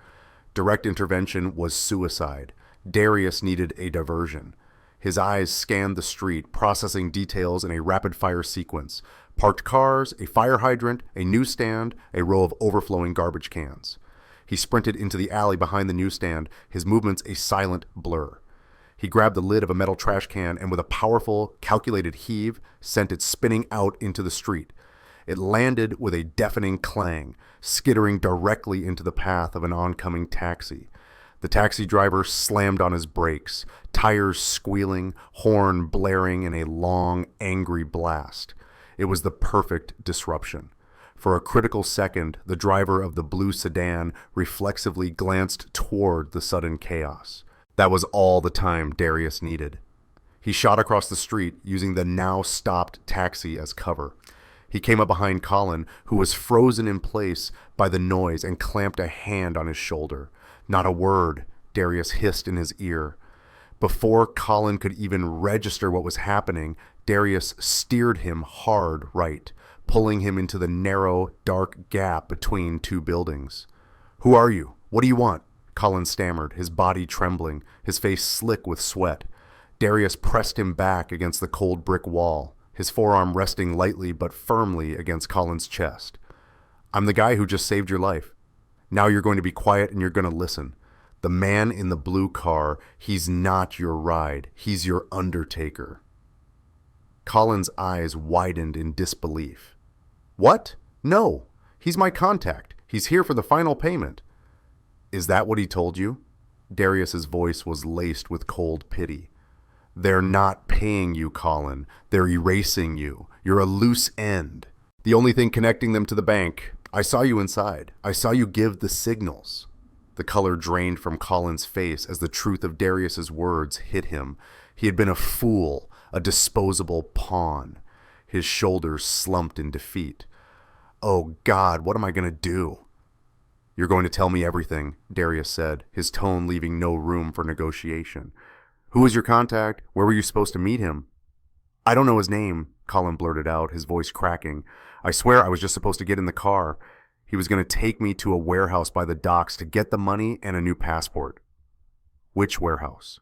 Direct intervention was suicide. Darius needed a diversion. His eyes scanned the street, processing details in a rapid-fire sequence. Parked cars, a fire hydrant, a newsstand, a row of overflowing garbage cans. He sprinted into the alley behind the newsstand, his movements a silent blur. He grabbed the lid of a metal trash can and with a powerful, calculated heave, sent it spinning out into the street. It landed with a deafening clang, skittering directly into the path of an oncoming taxi. The taxi driver slammed on his brakes, tires squealing, horn blaring in a long, angry blast. It was the perfect disruption. For a critical second, the driver of the blue sedan reflexively glanced toward the sudden chaos. That was all the time Darius needed. He shot across the street, using the now stopped taxi as cover. He came up behind Colin, who was frozen in place by the noise, and clamped a hand on his shoulder. Not a word, Darius hissed in his ear. Before Colin could even register what was happening, Darius steered him hard right, pulling him into the narrow, dark gap between two buildings. "Who are you? What do you want?" Colin stammered, his body trembling, his face slick with sweat. Darius pressed him back against the cold brick wall, his forearm resting lightly but firmly against Colin's chest. "I'm the guy who just saved your life. Now you're going to be quiet and you're going to listen. The man in the blue car, he's not your ride. He's your undertaker." Colin's eyes widened in disbelief. "What? No. He's my contact. He's here for the final payment." "Is that what he told you?" Darius's voice was laced with cold pity. "They're not paying you, Colin. They're erasing you. You're a loose end. The only thing connecting them to the bank. I saw you inside. I saw you give the signals." The color drained from Colin's face as the truth of Darius's words hit him. He had been a fool, a disposable pawn. His shoulders slumped in defeat. "Oh God, what am I going to do?" "You're going to tell me everything," Darius said, his tone leaving no room for negotiation. "Who is your contact? Where were you supposed to meet him?" "I don't know his name," Colin blurted out, his voice cracking. "I swear I was just supposed to get in the car. He was going to take me to a warehouse by the docks to get the money and a new passport." "Which warehouse?"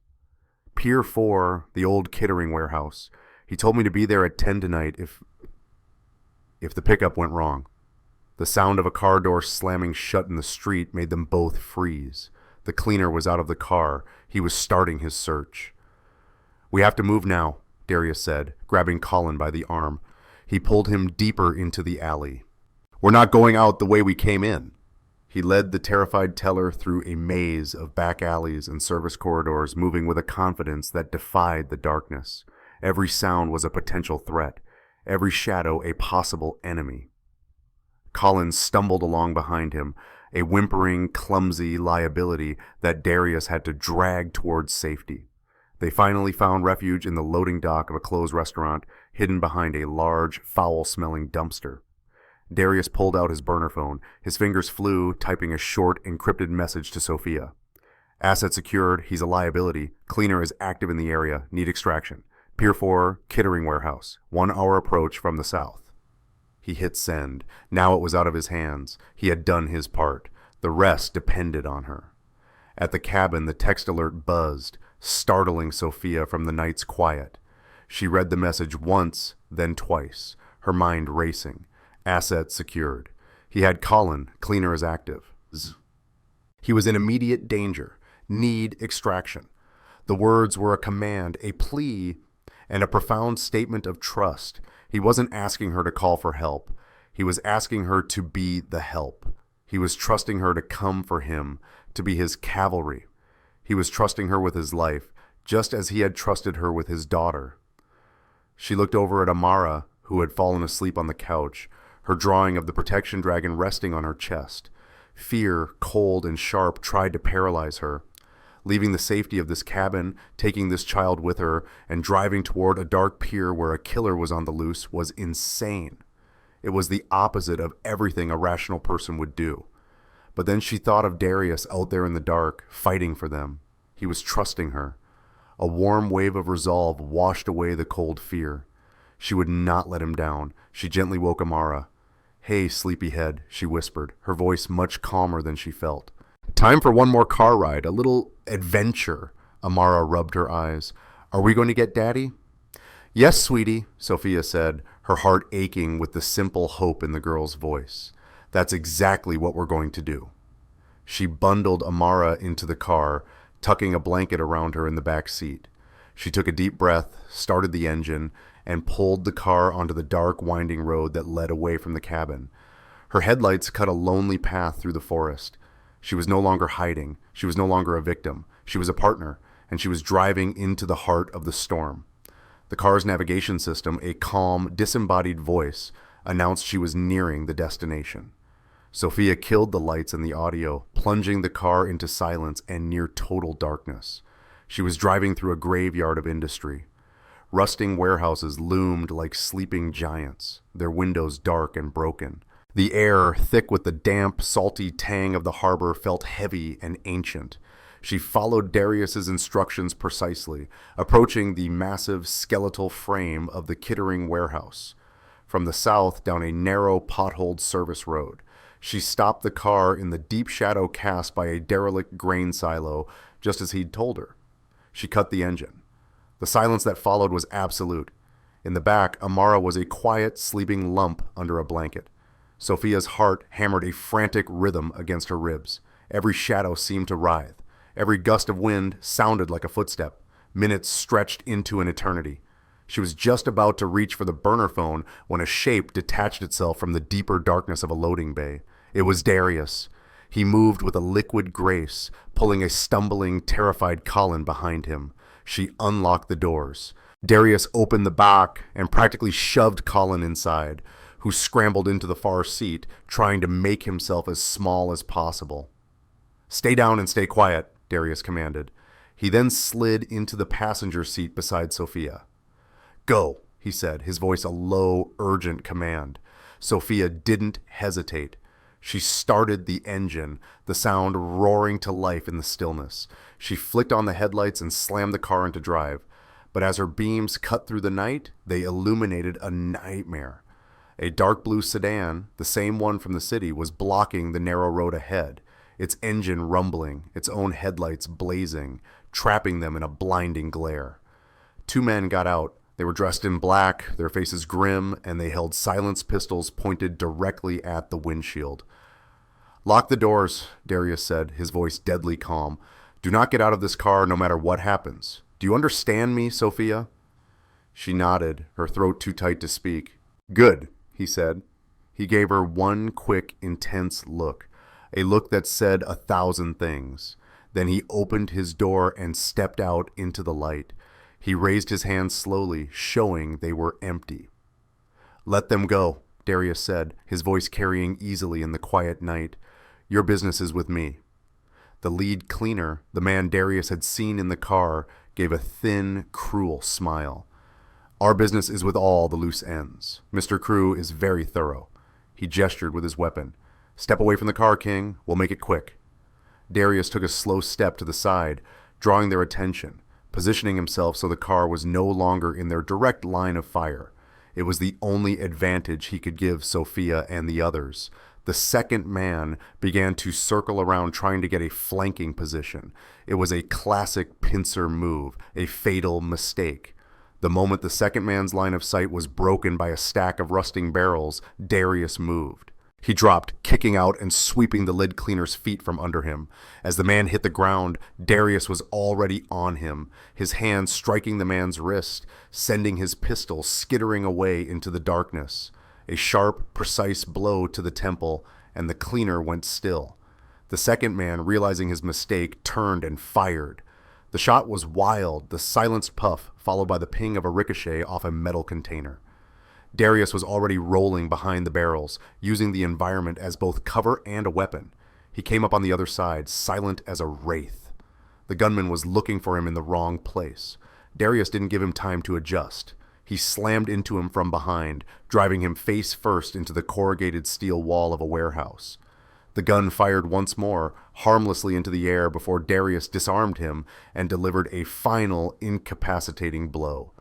"Pier 4, the old Kittering warehouse. He told me to be there at 10 tonight if the pickup went wrong." The sound of a car door slamming shut in the street made them both freeze. The cleaner was out of the car. He was starting his search. "We have to move now," Darius said, grabbing Colin by the arm. He pulled him deeper into the alley. "We're not going out the way we came in." He led the terrified teller through a maze of back alleys and service corridors, moving with a confidence that defied the darkness. Every sound was a potential threat, every shadow a possible enemy. Colin stumbled along behind him, a whimpering, clumsy liability that Darius had to drag towards safety. They finally found refuge in the loading dock of a closed restaurant, hidden behind a large, foul-smelling dumpster. Darius pulled out his burner phone. His fingers flew, typing a short, encrypted message to Sophia. "Asset secured. He's a liability. Cleaner is active in the area. Need extraction. Pier 4, Kittering warehouse. 1 hour approach from the south." He hit send. Now it was out of his hands. He had done his part. The rest depended on her. At the cabin, the text alert buzzed, startling Sophia from the night's quiet. She read the message once, then twice, her mind racing. Asset secured. He had Colin. Cleaner is active. He was in immediate danger, need extraction. The words were a command, a plea, and a profound statement of trust. He wasn't asking her to call for help. He was asking her to be the help. He was trusting her to come for him, to be his cavalry. He was trusting her with his life, just as he had trusted her with his daughter. She looked over at Amara, who had fallen asleep on the couch, her drawing of the protection dragon resting on her chest. Fear, cold and sharp, tried to paralyze her. Leaving the safety of this cabin, taking this child with her, and driving toward a dark pier where a killer was on the loose was insane. It was the opposite of everything a rational person would do. But then she thought of Darius out there in the dark, fighting for them. He was trusting her. A warm wave of resolve washed away the cold fear. She would not let him down. She gently woke Amara. "Hey, sleepyhead," she whispered, her voice much calmer than she felt. "Time for one more car ride, a little adventure." Amara rubbed her eyes. "Are we going to get Daddy?" "Yes, sweetie," Sophia said, her heart aching with the simple hope in the girl's voice. "That's exactly what we're going to do." She bundled Amara into the car, tucking a blanket around her in the back seat. She took a deep breath, started the engine, and pulled the car onto the dark, winding road that led away from the cabin. Her headlights cut a lonely path through the forest. She was no longer hiding. She was no longer a victim. She was a partner, and she was driving into the heart of the storm. The car's navigation system, a calm, disembodied voice, announced she was nearing the destination. Sophia killed the lights and the audio, plunging the car into silence and near total darkness. She was driving through a graveyard of industry. Rusting warehouses loomed like sleeping giants, their windows dark and broken. The air, thick with the damp, salty tang of the harbor, felt heavy and ancient. She followed Darius's instructions precisely, approaching the massive skeletal frame of the Kittering warehouse. From the south, down a narrow, potholed service road, she stopped the car in the deep shadow cast by a derelict grain silo, just as he'd told her. She cut the engine. The silence that followed was absolute. In the back, Amara was a quiet, sleeping lump under a blanket. Sophia's heart hammered a frantic rhythm against her ribs. Every shadow seemed to writhe. Every gust of wind sounded like a footstep. Minutes stretched into an eternity. She was just about to reach for the burner phone when a shape detached itself from the deeper darkness of a loading bay. It was Darius. He moved with a liquid grace, pulling a stumbling, terrified Colin behind him. She unlocked the doors. Darius opened the back and practically shoved Colin inside, who scrambled into the far seat, trying to make himself as small as possible. "Stay down and stay quiet," Darius commanded. He then slid into the passenger seat beside Sophia. "Go," he said, his voice a low, urgent command. Sophia didn't hesitate. She started the engine, the sound roaring to life in the stillness. She flicked on the headlights and slammed the car into drive. But as her beams cut through the night, they illuminated a nightmare. A dark blue sedan, the same one from the city, was blocking the narrow road ahead, its engine rumbling, its own headlights blazing, trapping them in a blinding glare. Two men got out. They were dressed in black, their faces grim, and they held silenced pistols pointed directly at the windshield. "Lock the doors," Darius said, his voice deadly calm. "Do not get out of this car no matter what happens. Do you understand me, Sophia?" She nodded, her throat too tight to speak. "Good," he said. He gave her one quick, intense look, a look that said 1,000 things. Then he opened his door and stepped out into the light. He raised his hands slowly, showing they were empty. "Let them go," Darius said, his voice carrying easily in the quiet night. "Your business is with me." The lead cleaner, the man Darius had seen in the car, gave a thin, cruel smile. "Our business is with all the loose ends. Mr. Crew is very thorough." He gestured with his weapon. "Step away from the car, King. We'll make it quick." Darius took a slow step to the side, drawing their attention, positioning himself so the car was no longer in their direct line of fire. It was the only advantage he could give Sophia and the others. The second man began to circle around trying to get a flanking position. It was a classic pincer move, a fatal mistake. The moment the second man's line of sight was broken by a stack of rusting barrels, Darius moved. He dropped, kicking out and sweeping the lid cleaner's feet from under him. As the man hit the ground, Darius was already on him, his hand striking the man's wrist, sending his pistol skittering away into the darkness. A sharp, precise blow to the temple, and the cleaner went still. The second man, realizing his mistake, turned and fired. The shot was wild, the silenced puff followed by the ping of a ricochet off a metal container. Darius was already rolling behind the barrels, using the environment as both cover and a weapon. He came up on the other side, silent as a wraith. The gunman was looking for him in the wrong place. Darius didn't give him time to adjust. He slammed into him from behind, driving him face first into the corrugated steel wall of a warehouse. The gun fired once more, harmlessly into the air before Darius disarmed him and delivered a final incapacitating blow.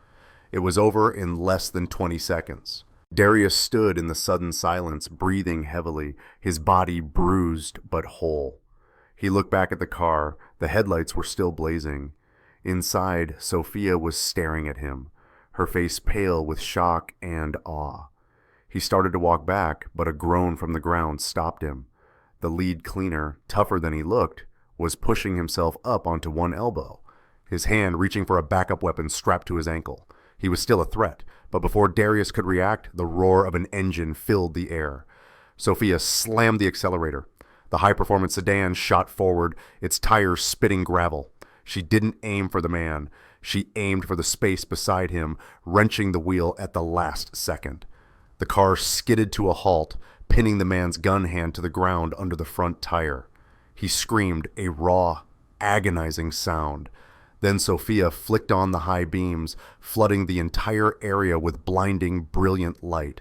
It was over in less than 20 seconds. Darius stood in the sudden silence, breathing heavily, his body bruised but whole. He looked back at the car. The headlights were still blazing. Inside, Sophia was staring at him, her face pale with shock and awe. He started to walk back, but a groan from the ground stopped him. The lead cleaner, tougher than he looked, was pushing himself up onto one elbow, his hand reaching for a backup weapon strapped to his ankle. He was still a threat, but before Darius could react, the roar of an engine filled the air. Sophia slammed the accelerator. The high-performance sedan shot forward, its tires spitting gravel. She didn't aim for the man. She aimed for the space beside him, wrenching the wheel at the last second. The car skidded to a halt, pinning the man's gun hand to the ground under the front tire. He screamed, a raw, agonizing sound. Then Sophia flicked on the high beams, flooding the entire area with blinding, brilliant light.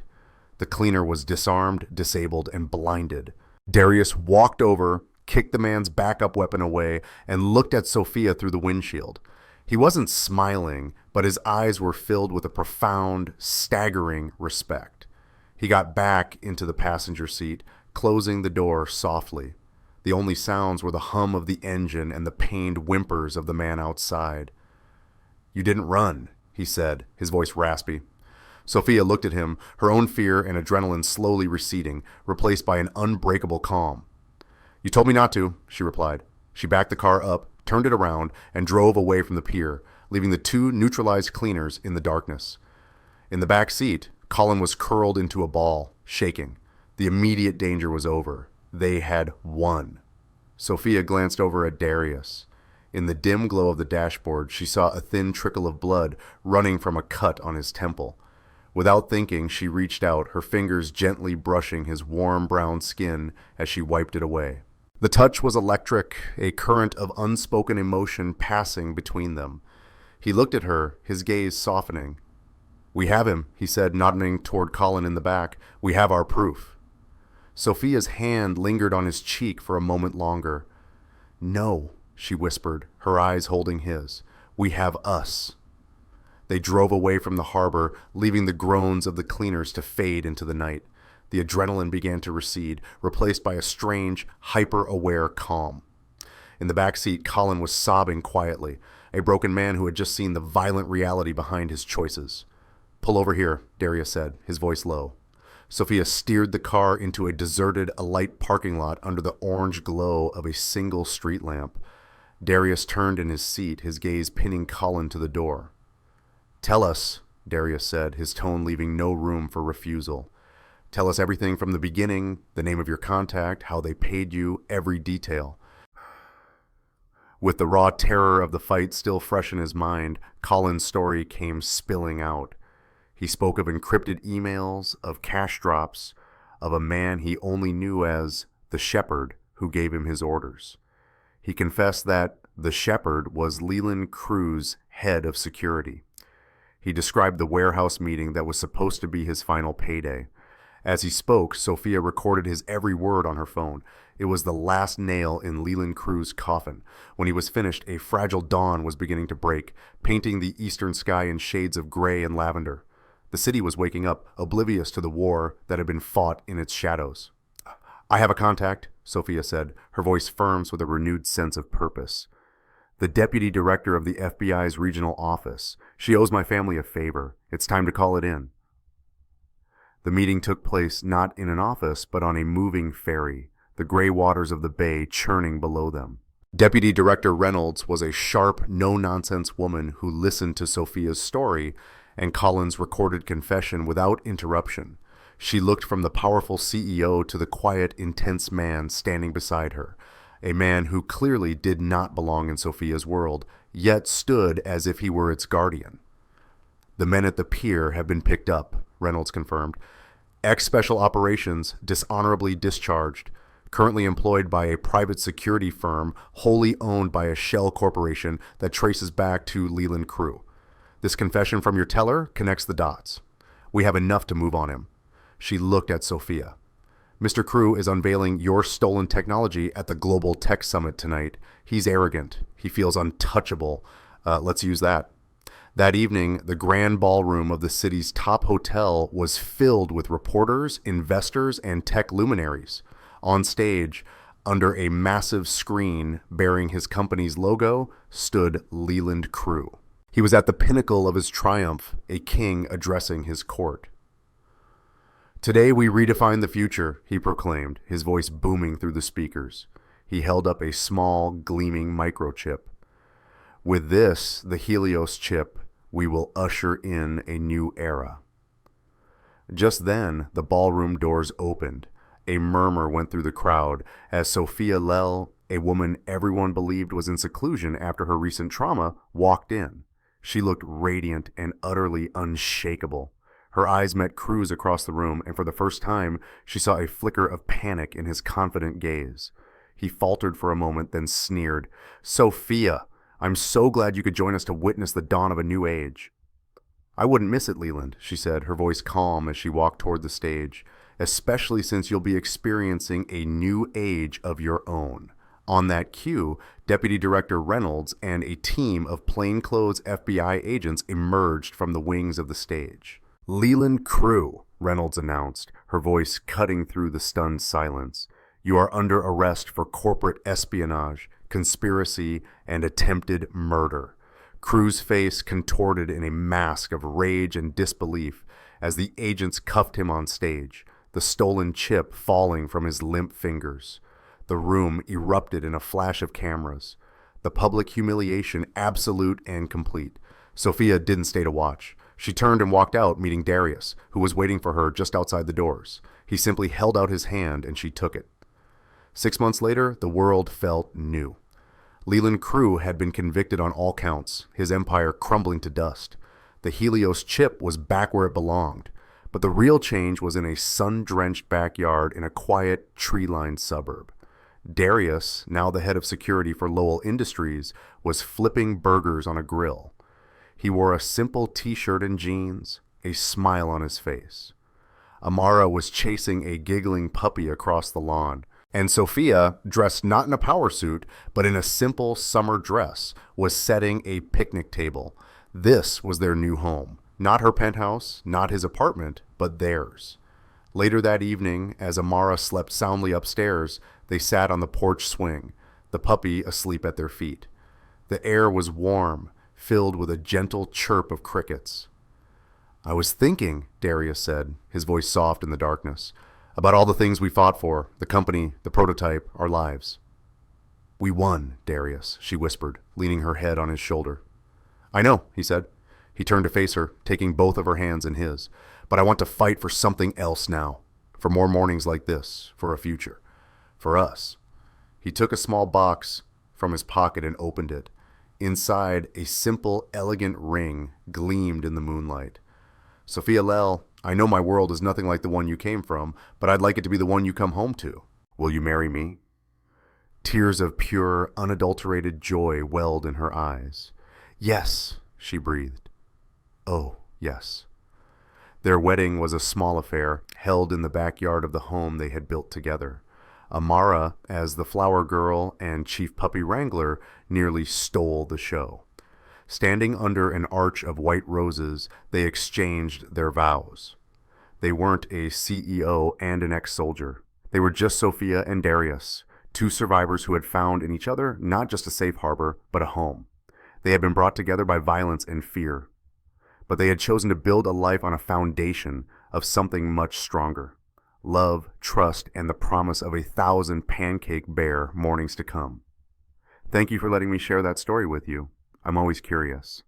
The cleaner was disarmed, disabled, and blinded. Darius walked over, kicked the man's backup weapon away, and looked at Sophia through the windshield. He wasn't smiling, but his eyes were filled with a profound, staggering respect. He got back into the passenger seat, closing the door softly. The only sounds were the hum of the engine and the pained whimpers of the man outside. "You didn't run," he said, his voice raspy. Sophia looked at him, her own fear and adrenaline slowly receding, replaced by an unbreakable calm. "You told me not to," she replied. She backed the car up, turned it around, and drove away from the pier, leaving the two neutralized cleaners in the darkness. In the back seat, Colin was curled into a ball, shaking. The immediate danger was over. They had won. Sophia glanced over at Darius. In the dim glow of the dashboard, she saw a thin trickle of blood running from a cut on his temple. Without thinking, she reached out, her fingers gently brushing his warm brown skin as she wiped it away. The touch was electric, a current of unspoken emotion passing between them. He looked at her, his gaze softening. "We have him," he said, nodding toward Colin in the back. "We have our proof." Sophia's hand lingered on his cheek for a moment longer. "No," she whispered, her eyes holding his. "We have us." They drove away from the harbor, leaving the groans of the cleaners to fade into the night. The adrenaline began to recede, replaced by a strange, hyper-aware calm. In the back seat, Colin was sobbing quietly, a broken man who had just seen the violent reality behind his choices. "Pull over here," Darius said, his voice low. Sophia steered the car into a deserted, alight parking lot under the orange glow of a single street lamp. Darius turned in his seat, his gaze pinning Colin to the door. "Tell us," Darius said, his tone leaving no room for refusal. "Tell us everything from the beginning, the name of your contact, how they paid you, every detail." With the raw terror of the fight still fresh in his mind, Colin's story came spilling out. He spoke of encrypted emails, of cash drops, of a man he only knew as the shepherd who gave him his orders. He confessed that the shepherd was Leland Cruz's head of security. He described the warehouse meeting that was supposed to be his final payday. As he spoke, Sophia recorded his every word on her phone. It was the last nail in Leland Cruz's coffin. When he was finished, a fragile dawn was beginning to break, painting the eastern sky in shades of gray and lavender. The city was waking up, oblivious to the war that had been fought in its shadows. "I have a contact," Sophia said, her voice firm with a renewed sense of purpose. "The deputy director of the FBI's regional office. She owes my family a favor. It's time to call it in." The meeting took place not in an office, but on a moving ferry, the gray waters of the bay churning below them. Deputy Director Reynolds was a sharp, no-nonsense woman who listened to Sophia's story and Colin's recorded confession without interruption. She looked from the powerful CEO to the quiet, intense man standing beside her, a man who clearly did not belong in Sophia's world, yet stood as if he were its guardian. "The men at the pier have been picked up," Reynolds confirmed. "Ex-Special Operations, dishonorably discharged, currently employed by a private security firm wholly owned by a shell corporation that traces back to Leland Crew. This confession from your teller connects the dots. We have enough to move on him." She looked at Sophia. "Mr. Crew is unveiling your stolen technology at the Global Tech Summit tonight. He's arrogant. He feels untouchable. Let's use that." That evening, the grand ballroom of the city's top hotel was filled with reporters, investors, and tech luminaries. On stage, under a massive screen bearing his company's logo, stood Leland Crew. He was at the pinnacle of his triumph, a king addressing his court. "Today we redefine the future," he proclaimed, his voice booming through the speakers. He held up a small, gleaming microchip. "With this, the Helios chip, we will usher in a new era." Just then, the ballroom doors opened. A murmur went through the crowd as Sophia Lel, a woman everyone believed was in seclusion after her recent trauma, walked in. She looked radiant and utterly unshakable. Her eyes met Crew's across the room, and for the first time, she saw a flicker of panic in his confident gaze. He faltered for a moment, then sneered, "Sophia, I'm so glad you could join us to witness the dawn of a new age." "I wouldn't miss it, Leland," she said, her voice calm as she walked toward the stage, "especially since you'll be experiencing a new age of your own." On that cue, Deputy Director Reynolds and a team of plainclothes FBI agents emerged from the wings of the stage. "Leland Crew," Reynolds announced, her voice cutting through the stunned silence. "You are under arrest for corporate espionage, conspiracy, and attempted murder." Crew's face contorted in a mask of rage and disbelief as the agents cuffed him on stage, the stolen chip falling from his limp fingers. The room erupted in a flash of cameras. The public humiliation absolute and complete. Sophia didn't stay to watch. She turned and walked out, meeting Darius, who was waiting for her just outside the doors. He simply held out his hand and she took it. 6 months later, the world felt new. Leland Crew had been convicted on all counts, his empire crumbling to dust. The Helios chip was back where it belonged. But the real change was in a sun-drenched backyard in a quiet, tree-lined suburb. Darius, now the head of security for Lowell Industries, was flipping burgers on a grill. He wore a simple t-shirt and jeans, a smile on his face. Amara was chasing a giggling puppy across the lawn, and Sophia, dressed not in a power suit, but in a simple summer dress, was setting a picnic table. This was their new home. Not her penthouse, not his apartment, but theirs. Later that evening, as Amara slept soundly upstairs, they sat on the porch swing, the puppy asleep at their feet. The air was warm, filled with a gentle chirp of crickets. "I was thinking," Darius said, his voice soft in the darkness, "about all the things we fought for, the company, the prototype, our lives." "We won, Darius," she whispered, leaning her head on his shoulder. "I know," he said. He turned to face her, taking both of her hands in his. "But I want to fight for something else now. For more mornings like this. For a future. For us." He took a small box from his pocket and opened it. Inside, a simple, elegant ring gleamed in the moonlight. "Sophia Lel, I know my world is nothing like the one you came from, but I'd like it to be the one you come home to. Will you marry me?" Tears of pure, unadulterated joy welled in her eyes. "Yes," she breathed. "Oh, yes." Their wedding was a small affair, held in the backyard of the home they had built together. Amara, as the flower girl and chief puppy wrangler, nearly stole the show. Standing under an arch of white roses, they exchanged their vows. They weren't a CEO and an ex-soldier. They were just Sophia and Darius, two survivors who had found in each other not just a safe harbor, but a home. They had been brought together by violence and fear. But they had chosen to build a life on a foundation, of something much stronger. Love, trust, and the promise of 1,000 pancake bear mornings to come. Thank you for letting me share that story with you. I'm always curious.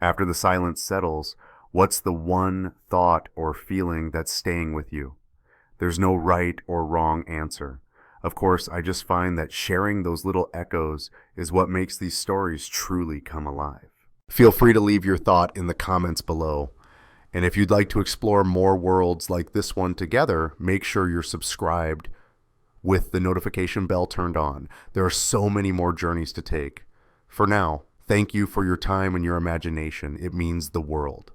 After the silence settles, what's the one thought or feeling that's staying with you? There's no right or wrong answer. Of course, I just find that sharing those little echoes is what makes these stories truly come alive. Feel free to leave your thought in the comments below. And if you'd like to explore more worlds like this one together, make sure you're subscribed with the notification bell turned on. There are so many more journeys to take. For now, thank you for your time and your imagination. It means the world.